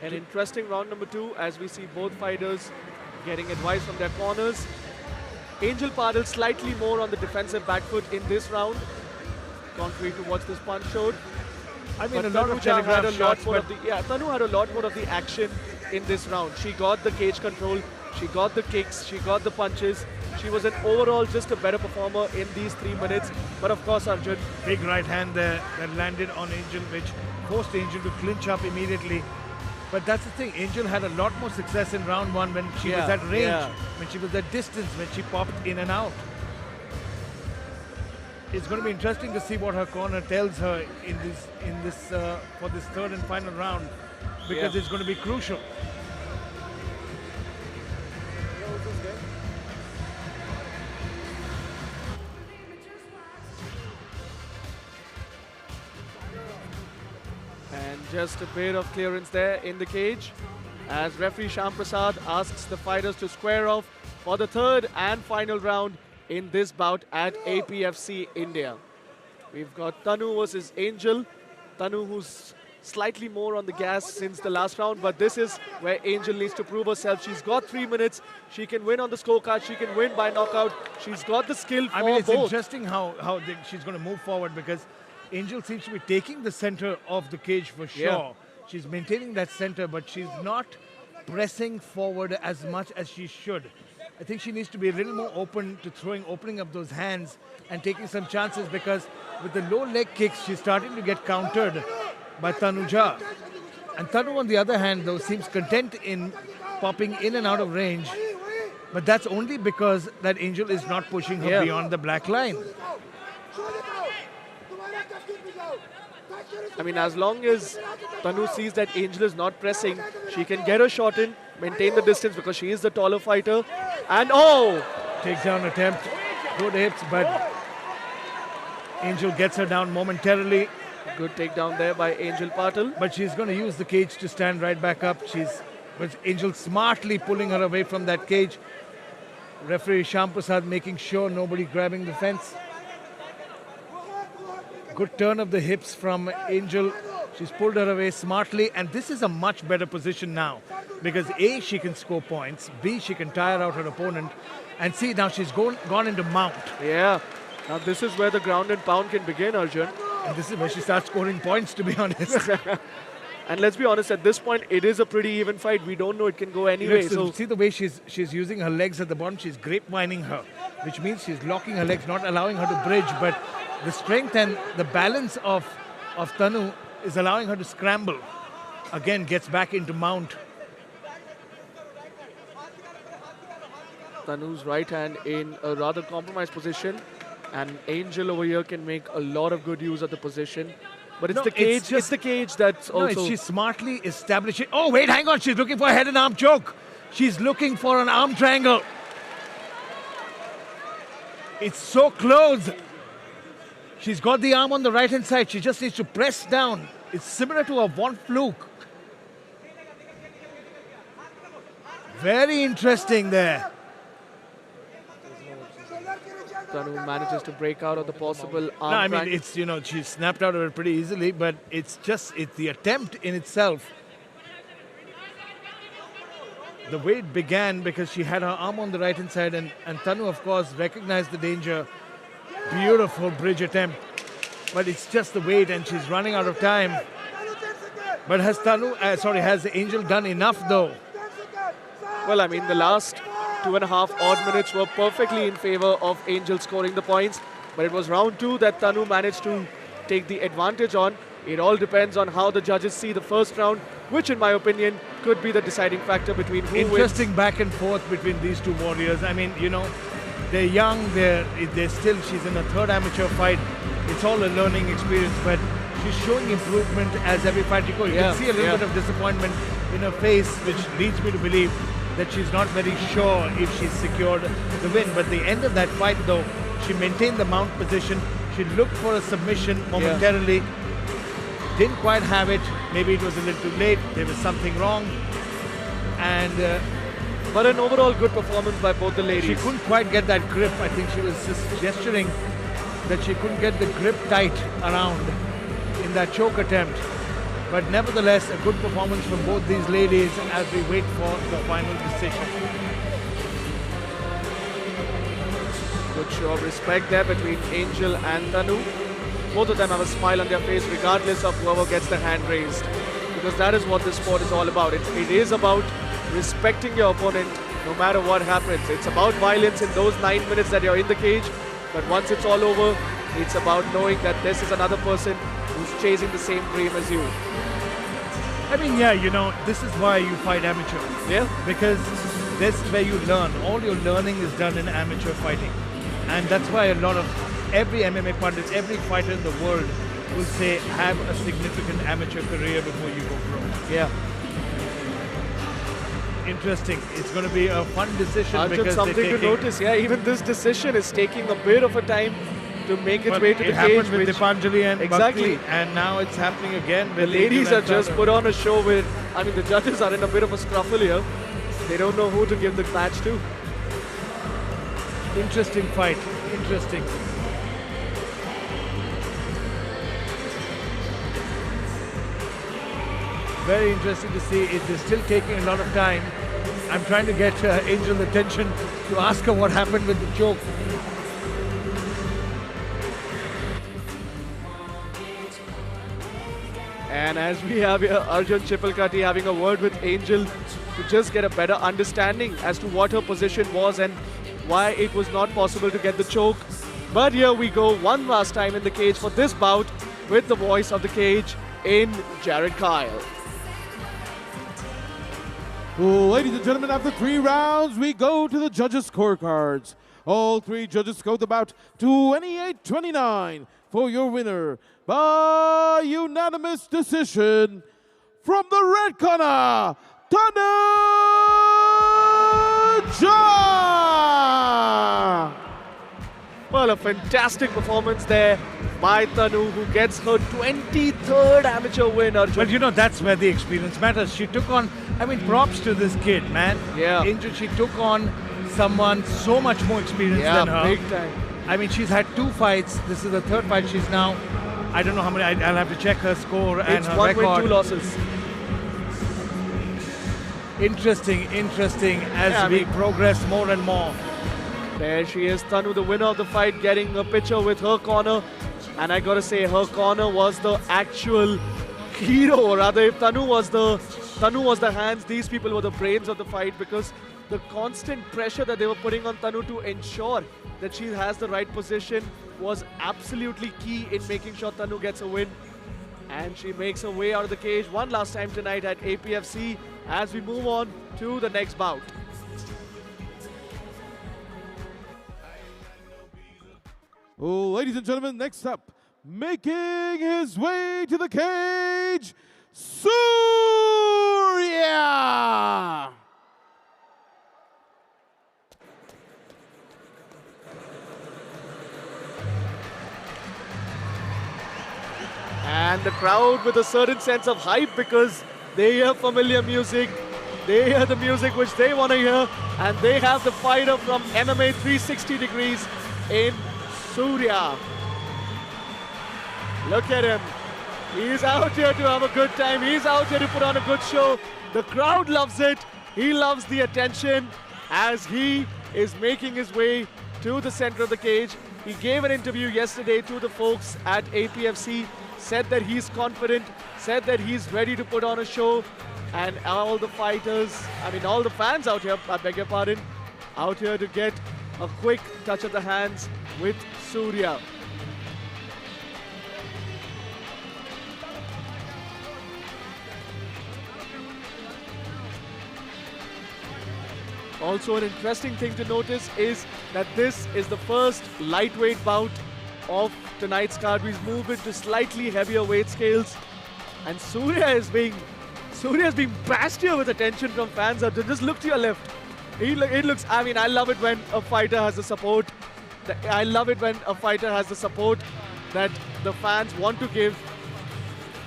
An interesting round number 2 as we see both fighters getting advice from their corners. Angel Padel slightly more on the defensive back foot in this round, contrary to what this punch showed. I mean, but a lot Tanu of Jha had a lot shots, more of the Tanu had a lot more of the action in this round. She got the cage control, she got the kicks, she got the punches. She was an overall just a better performer in these 3 minutes. But of course, Arjun, big right hand there that landed on Angel, which forced Angel to clinch up immediately. But that's the thing, Angel had a lot more success in round 1 when she was at range, when she was at distance, when she popped in and out. It's going to be interesting to see what her corner tells her in this for this third and final round, because it's going to be crucial. And just a bit of clearance there in the cage as referee Shyam Prasad asks the fighters to square off for the third and final round in this bout at APFC India. We've got Tanu versus Angel. Tanu, who's slightly more on the gas since the last round, but this is where Angel needs to prove herself. She's got 3 minutes. She can win on the scorecard. She can win by knockout. She's got the skill for I mean, it's both. interesting how she's going to move forward, because Angel seems to be taking the center of the cage for sure. Yeah. She's maintaining that center, but she's not pressing forward as much as she should. I think she needs to be a little more open to opening up those hands and taking some chances, because with the low leg kicks, she's starting to get countered by Tanu Jha. And Tanu, on the other hand, though, seems content in popping in and out of range. But that's only because that Angel is not pushing her beyond the black line. I mean, as long as Tanu sees that Angel is not pressing, she can get her shot in, maintain the distance because she is the taller fighter. And takedown attempt, good hits, but Angel gets her down momentarily. Good takedown there by Angel Patil. But she's going to use the cage to stand right back up. But Angel smartly pulling her away from that cage. Referee Shyam Prasad making sure nobody grabbing the fence. Good turn of the hips from Angel. She's pulled her away smartly, and this is a much better position now, because A, she can score points, B, she can tire out her opponent, and C, now she's gone into mount. Yeah, now this is where the ground and pound can begin, Arjun. And this is where she starts scoring points, to be honest. And let's be honest, at this point, it is a pretty even fight. We don't know it can go anyway. So see the way she's using her legs at the bottom. She's grapevining her, which means she's locking her legs, not allowing her to bridge. But the strength and the balance of Tanu is allowing her to scramble. Again, gets back into mount. Tanu's right hand in a rather compromised position. And Angel over here can make a lot of good use of the position. But it's the cage. It's the cage that's also. She's smartly establishing. Oh, wait, hang on. She's looking for a head and arm choke. She's looking for an arm triangle. It's so close. She's got the arm on the right hand side. She just needs to press down. It's similar to a one fluke. Very interesting there. Tanu manages to break out of the possible arm. No, I mean, it's, she snapped out of it pretty easily, but it's the attempt in itself. The way it began, because she had her arm on the right hand side, and Tanu, of course, recognized the danger. Beautiful bridge attempt. But it's just the weight, and she's running out of time. But has Angel done enough, though? Well, I mean, the last 2.5 odd minutes were perfectly in favor of Angel scoring the points. But it was round 2 that Tanu managed to take the advantage on. It all depends on how the judges see the first round, which in my opinion could be the deciding factor between who Interesting wins. Back and forth between these two warriors. I mean, they're young, they're still, she's in a third amateur fight. It's all a learning experience, but she's showing improvement as every fight you go. You can see a little bit of disappointment in her face, which leads me to believe that she's not very sure if she's secured the win. But at the end of that fight, though, she maintained the mount position. She looked for a submission momentarily. Didn't quite have it. Maybe it was a little too late. There was something wrong. But an overall good performance by both the ladies. She couldn't quite get that grip. I think she was just gesturing that she couldn't get the grip tight around in that choke attempt. But nevertheless, a good performance from both these ladies as we wait for the final decision. Good show of respect there between Angel and Tanu. Both of them have a smile on their face regardless of whoever gets their hand raised. Because that is what this sport is all about. It is about respecting your opponent no matter what happens. It's about violence in those 9 minutes that you're in the cage. But once it's all over, it's about knowing that this is another person who's chasing the same dream as you. I mean, this is why you fight amateur. Yeah. Because this is where you learn. All your learning is done in amateur fighting. And that's why every MMA pundit, every fighter in the world will say, have a significant amateur career before you go pro. Yeah. Interesting. It's going to be a fun decision. Arjun, because something to notice. Yeah, even this decision is taking a bit of a time to make its But way to it the happened cage. with which- Dipanjali and Exactly. Bhakti, and now it's happening again The with ladies Angel have and just Tanu. put on a show with, I mean, the judges are in a bit of a scruffle here. They don't know who to give the match to. Interesting fight. Interesting. Very interesting to see. It is still taking a lot of time. I'm trying to get Angel's attention to ask her what happened with the choke. And as we have here, Arjun Chipalkati having a word with Angel to just get a better understanding as to what her position was and why it was not possible to get the choke. But here we go, one last time in the cage for this bout with the voice of the cage in Jared Kyle. Ladies and gentlemen, after 3 rounds, we go to the judges' scorecards. All 3 judges scored about 28-29 for your winner by unanimous decision from the red corner, Tanu Jha! Well, a fantastic performance there by Tanu, who gets her 23rd amateur win, Arjun. But you know, that's where the experience matters. She took on, I mean, props to this kid, man. Yeah. Angel, she took on someone so much more experienced Yeah, than her. big time. I mean, she's had 2 fights. This is the 3rd fight. She's now, I don't know how many, I'll have to check her score and It's her 1 record. win, 2 losses. Interesting as Yeah, I we mean- progress more and more. There she is, Tanu, the winner of the fight, getting a picture with her corner. And I gotta say, her corner was the actual hero. Or rather, if Tanu was the hands, these people were the brains of the fight, because the constant pressure that they were putting on Tanu to ensure that she has the right position was absolutely key in making sure Tanu gets a win. And she makes her way out of the cage one last time tonight at APFC as we move on to the next bout. Ladies and gentlemen, next up, making his way to the cage, Surya! And the crowd with a certain sense of hype, because they hear familiar music, they hear the music which they want to hear, and they have the fighter from MMA 360 degrees in Surya. Look at him. He's out here to have a good time. He's out here to put on a good show. The crowd loves it. He loves the attention as he is making his way to the center of the cage. He gave an interview yesterday to the folks at APFC, said that he's confident, said that he's ready to put on a show, and all the fighters, I mean all the fans out here, I beg your pardon, out here to get a quick touch of the hands with Surya. Also, an interesting thing to notice is that this is the first lightweight bout of tonight's card. We've moved into slightly heavier weight scales, and Surya is being bashed here with attention from fans. Just look to your left. It looks. I mean, I love it when a fighter has the support. I love it when a fighter has the support that the fans want to give,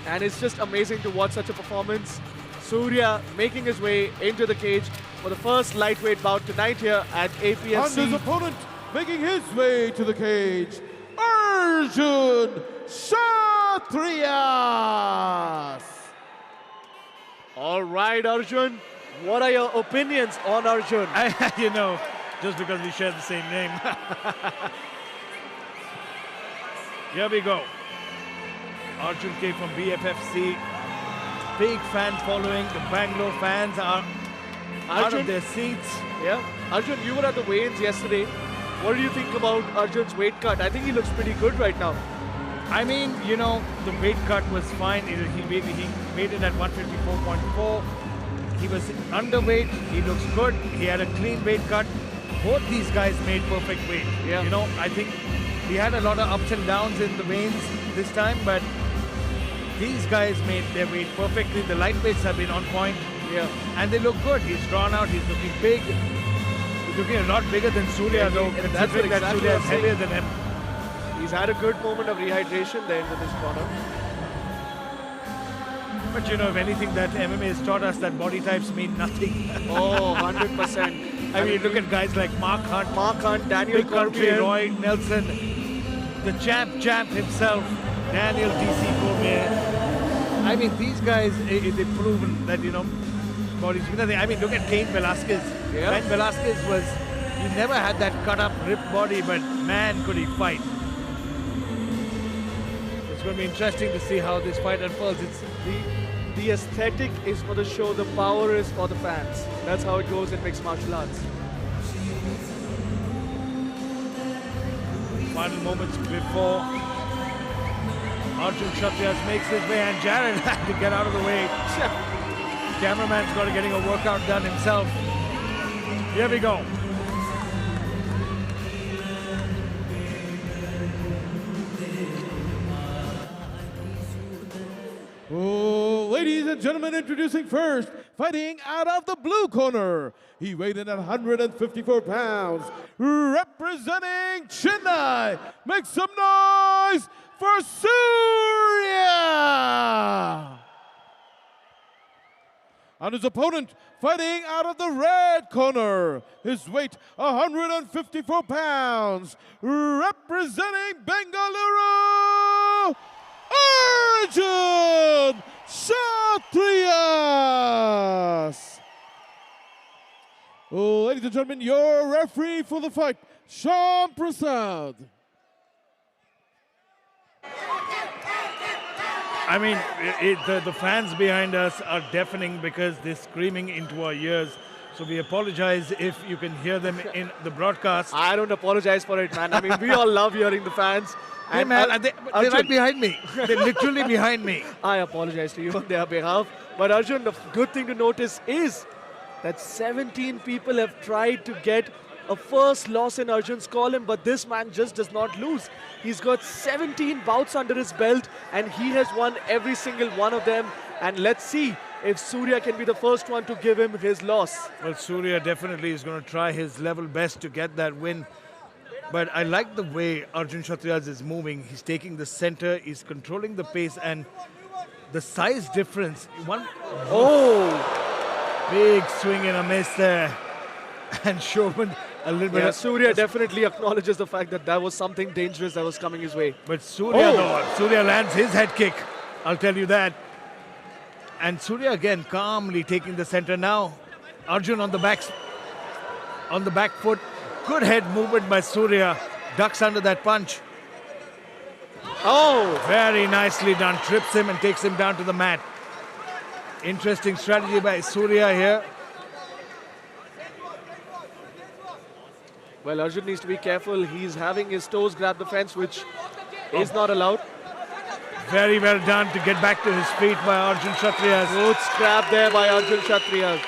and it's just amazing to watch such a performance. Surya making his way into the cage for the first lightweight bout tonight here at And his APFC. opponent making his way to the cage, Arjun Kshatriyas. All right, Arjun. What are your opinions on Arjun? You know, just because we share the same name. Here we go. Arjun K from BFFC. Big fan following. The Bangalore fans are out Arjun? of their seats. Yeah. Arjun, you were at the weigh-ins yesterday. What do you think about Arjun's weight cut? I think he looks pretty good right now. I mean, you know, the weight cut was fine. He made it at 154.4. He was underweight. He looks good. He had a clean weight cut. Both these guys made perfect weight. Yeah. You know, I think he had a lot of ups and downs in the weigh-ins this time, but these guys made their weight perfectly. The lightweights have been on point. Yeah. And they look good. He's drawn out. He's looking big. He's looking a lot bigger than Surya, Yeah, though, that's considering that exactly Surya what is I'm heavier than him. He's had a good moment of rehydration there into this corner. But you know, if anything that MMA has taught us, that body types mean nothing. Oh, 100%. I mean, look at guys like Mark Hunt, Daniel Big Country, Cormier, Roy Nelson, the champ himself, Daniel DC Cormier. I mean, these guys, they've proven that, you know, bodies. I mean, look at Cain Velasquez. Yeah. Cain Velasquez he never had that cut up, ripped body, but man, could he fight. It's going to be interesting to see how this fight unfolds. The aesthetic is for the show, the power is for the fans. That's how it goes in mixed martial arts. Final moments before Arjun Kshatriyas makes his way, and Jared had to get out of the way. Cameraman's got to getting a workout done himself. Here we go. Oh, ladies and gentlemen, introducing first, fighting out of the blue corner. He weighed in at 154 pounds, representing Chennai. Make some noise for Surya! And his opponent, fighting out of the red corner. His weight, 154 pounds, representing Bengaluru, Arjun Kshatriyas. Oh, ladies and gentlemen, your referee for the fight, Shyam Prasad. I mean, the fans behind us are deafening because they're screaming into our ears. So we apologize if you can hear them in the broadcast. I don't apologize for it, man. I mean, we all love hearing the fans. Hey, man, they're right behind me. They're literally behind me. I apologize to you on their behalf. But Arjun, the good thing to notice is that 17 people have tried to get a first loss in Arjun's column, but this man just does not lose. He's got 17 bouts under his belt, and he has won every single one of them. And let's see if Surya can be the first one to give him his loss. Well, Surya definitely is going to try his level best to get that win. But I like the way Arjun Kshatriyas is moving. He's taking the center, he's controlling the pace, and the size difference. Big swing and a miss there. And Showman a little bit. Surya definitely acknowledges the fact that that was something dangerous that was coming his way. But Surya lands his head kick. I'll tell you that. And Surya again calmly taking the center now. Arjun on the back foot. Good head movement by Surya. Ducks under that punch. Oh! Very nicely done. Trips him and takes him down to the mat. Interesting strategy by Surya here. Well, Arjun needs to be careful. He's having his toes grab the fence, which is not allowed. Very well done to get back to his feet by Arjun Kshatriyas. Good scrap there by Arjun Kshatriyas.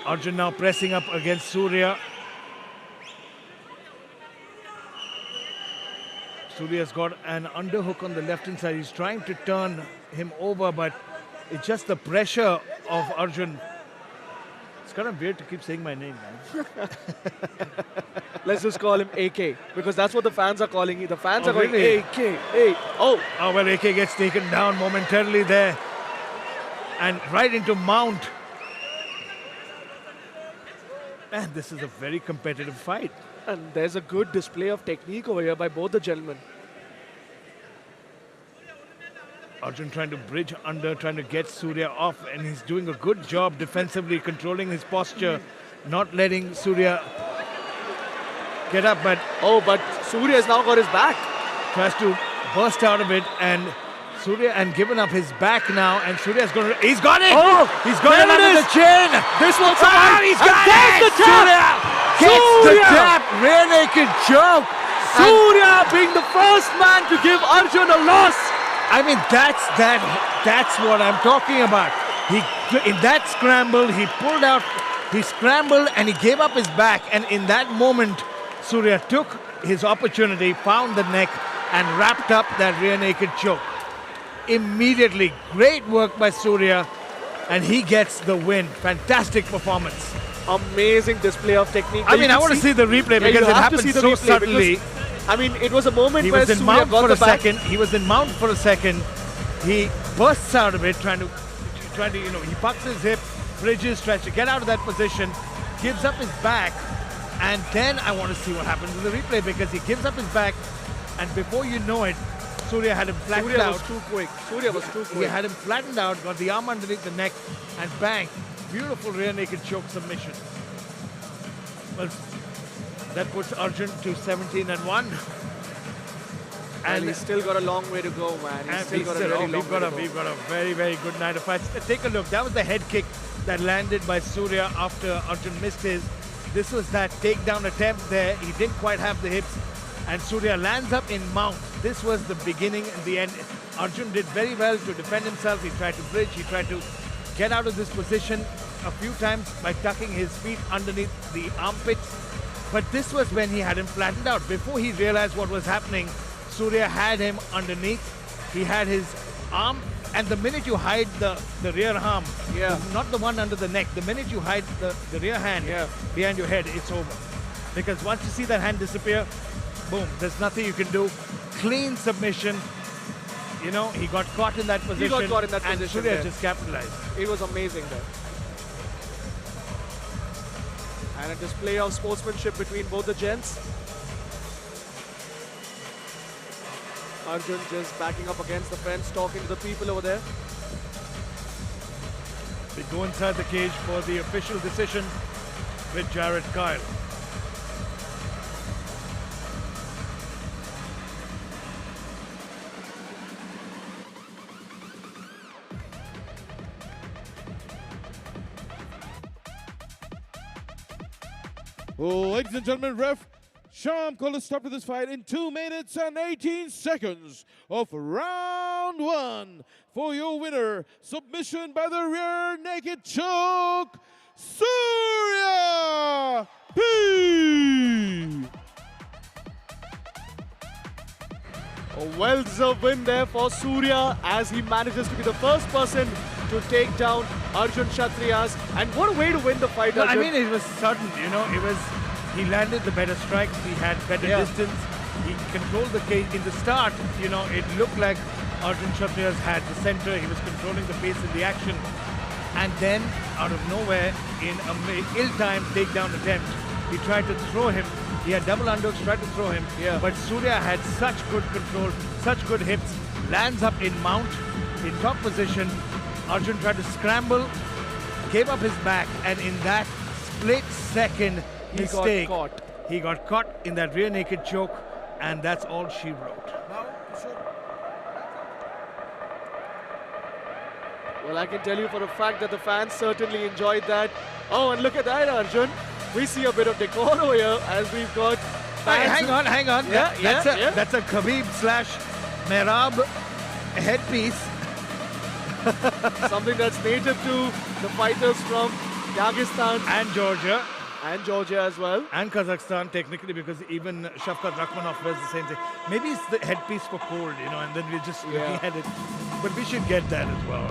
Arjun now pressing up against Surya. Surya's got an underhook on the left-hand side. He's trying to turn him over, but it's just the pressure of Arjun. It's kind of weird to keep saying my name, man. Let's just call him AK, because that's what the fans are calling him. The fans are going, really? AK, hey. Oh, well, AK gets taken down momentarily there. And right into mount. Man, this is a very competitive fight. And there's a good display of technique over here by both the gentlemen. Arjun trying to bridge under, trying to get Surya off, and he's doing a good job defensively, controlling his posture, not letting Surya get up. But Surya has now got his back. Tries to burst out of it, and Surya given up his back now, and Surya's going to. He's got it! Oh, he's got it under the chin! This one's he's got it! The jab! Gets the jab! Rear naked choke! Surya being the first man to give Arjun a loss. I mean, that's what I'm talking about. In that scramble, he pulled out, he scrambled and he gave up his back. And in that moment, Surya took his opportunity, found the neck and wrapped up that rear naked choke. Immediately, great work by Surya, and he gets the win. Fantastic performance. Amazing display of technique. I mean, I want to see the replay because it happened so subtly. I mean, it was a moment He where was in Surya mount got for the a back. second. He was in mount for a second. He bursts out of it, trying to, he pucks his hip, bridges, tries to get out of that position, gives up his back, and then I want to see what happens in the replay because he gives up his back, and before you know it, Surya had him flattened Surya out. was too quick. Surya was too He quick. had him flattened out, got the arm underneath the neck, and bang, beautiful rear naked choke submission. Well, that puts Arjun to 17-1. And he's still got a long way to go, man. He's still got a very long way to go. We've got a very, very good night of fights. Take a look. That was the head kick that landed by Surya after Arjun missed his. This was that takedown attempt there. He didn't quite have the hips. And Surya lands up in mount. This was the beginning and the end. Arjun did very well to defend himself. He tried to bridge. He tried to get out of this position a few times by tucking his feet underneath the armpits. But this was when he had him flattened out. Before he realized what was happening, Surya had him underneath. He had his arm, and the minute you hide the rear arm, not the one under the neck, the minute you hide the rear hand behind your head, it's over. Because once you see that hand disappear, boom, there's nothing you can do. Clean submission. You know, he got caught in that position. He got caught in that and position Surya there. just capitalized. It was amazing there. And a display of sportsmanship between both the gents. Arjun just backing up against the fence, talking to the people over there. We go inside the cage for the official decision with Jared Kyle. Ladies and gentlemen, ref Sharma called a stop to this fight in 2 minutes and 18 seconds of round one. For your winner, submission by the rear naked choke, Surya P. A well-deserved win there for Surya as he manages to be the first person to take down Arjun Kshatriyas. And what a way to win the fight, I Arjun. mean, it was sudden, you know, he landed the better strikes, he had better distance, he controlled the cage. In the start, you know, it looked like Arjun Kshatriyas had the center, he was controlling the pace of the action. And then, out of nowhere, in an ill-timed takedown attempt, he tried to throw him. He had double underhooks, tried to throw him, but Surya had such good control, such good hips, lands up in mount, in top position. Arjun tried to scramble, gave up his back, and in that split second mistake, he got caught in that rear naked choke, and that's all she wrote. Well, I can tell you for a fact that the fans certainly enjoyed that. Oh, and look at that, Arjun. We see a bit of decor over here as we've got fans. Hang on. That's a Khabib / Merab headpiece. Something that's native to the fighters from Dagestan and Georgia. And Georgia as well. And Kazakhstan, technically, because even Shavkat Rakhmonov wears the same thing. Maybe it's the headpiece for cold, you know, and then we're just looking at it. But we should get that as well.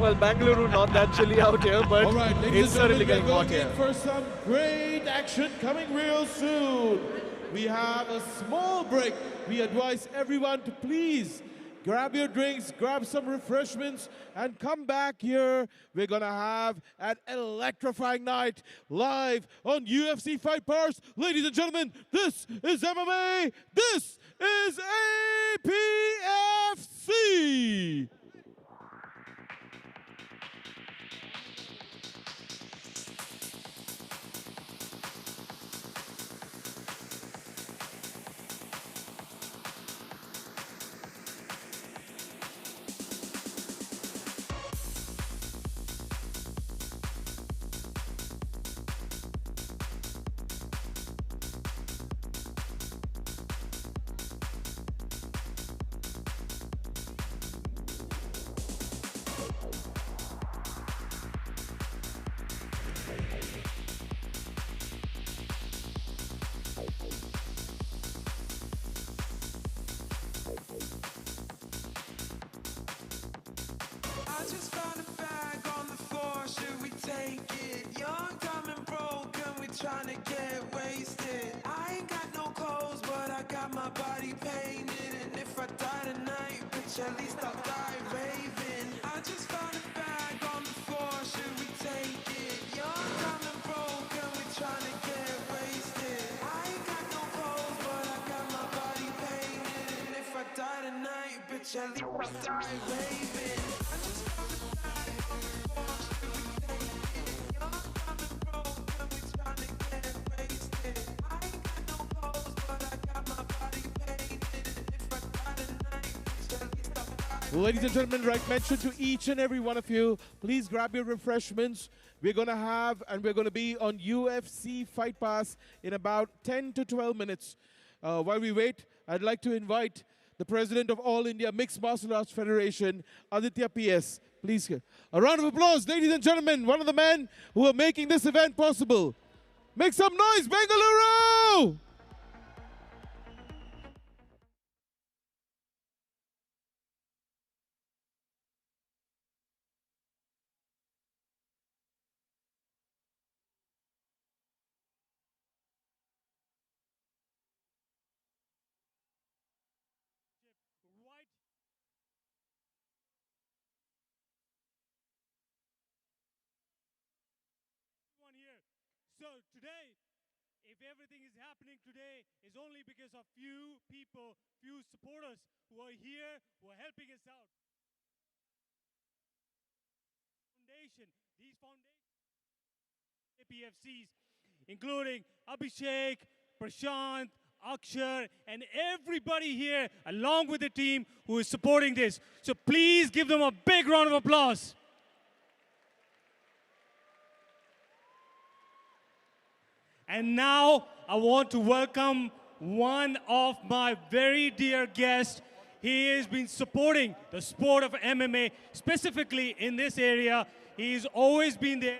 Well, Bangalore not that chilly out here, but All right, it's certainly getting hot here. For some great action coming real soon. We have a small break. We advise everyone to please grab your drinks, grab some refreshments, and come back here. We're gonna have an electrifying night live on UFC Fight Pass. Ladies and gentlemen, this is MMA. This is APFC. Tryna get wasted. I ain't got no clothes, but I got my body. at least I'll die raving. I just found a bag on the floor, should we take it? Young, dumb and broke, and we tryna get wasted. I ain't got no clothes, but I got my body painted. And if I die tonight, bitch, at least I'll die raving. I just found a bag on the floor, should we take it? Young, dumb and broke, and we tryna get wasted. I ain't got no clothes, but I got my body painted. And if I die tonight, bitch, at least I'll die. Ladies and gentlemen, right mention to each and every one of you, please grab your refreshments. We're going to have, and we're going to be on UFC Fight Pass in about 10 to 12 minutes. While we wait, I'd like to invite the President of All India Mixed Martial Arts Federation, Aditya PS. Please, a round of applause, ladies and gentlemen, one of the men who are making this event possible. Make some noise, Bengaluru! Right. One here. So today, if everything is happening today, is only because of few people, few supporters who are here, who are helping us out. These foundations, APFCs, including Abhishek, Prashant, Akshar, and everybody here, along with the team who is supporting this. So please give them a big round of applause. And now I want to welcome one of my very dear guests. He has been supporting the sport of MMA, specifically in this area. He's always been there.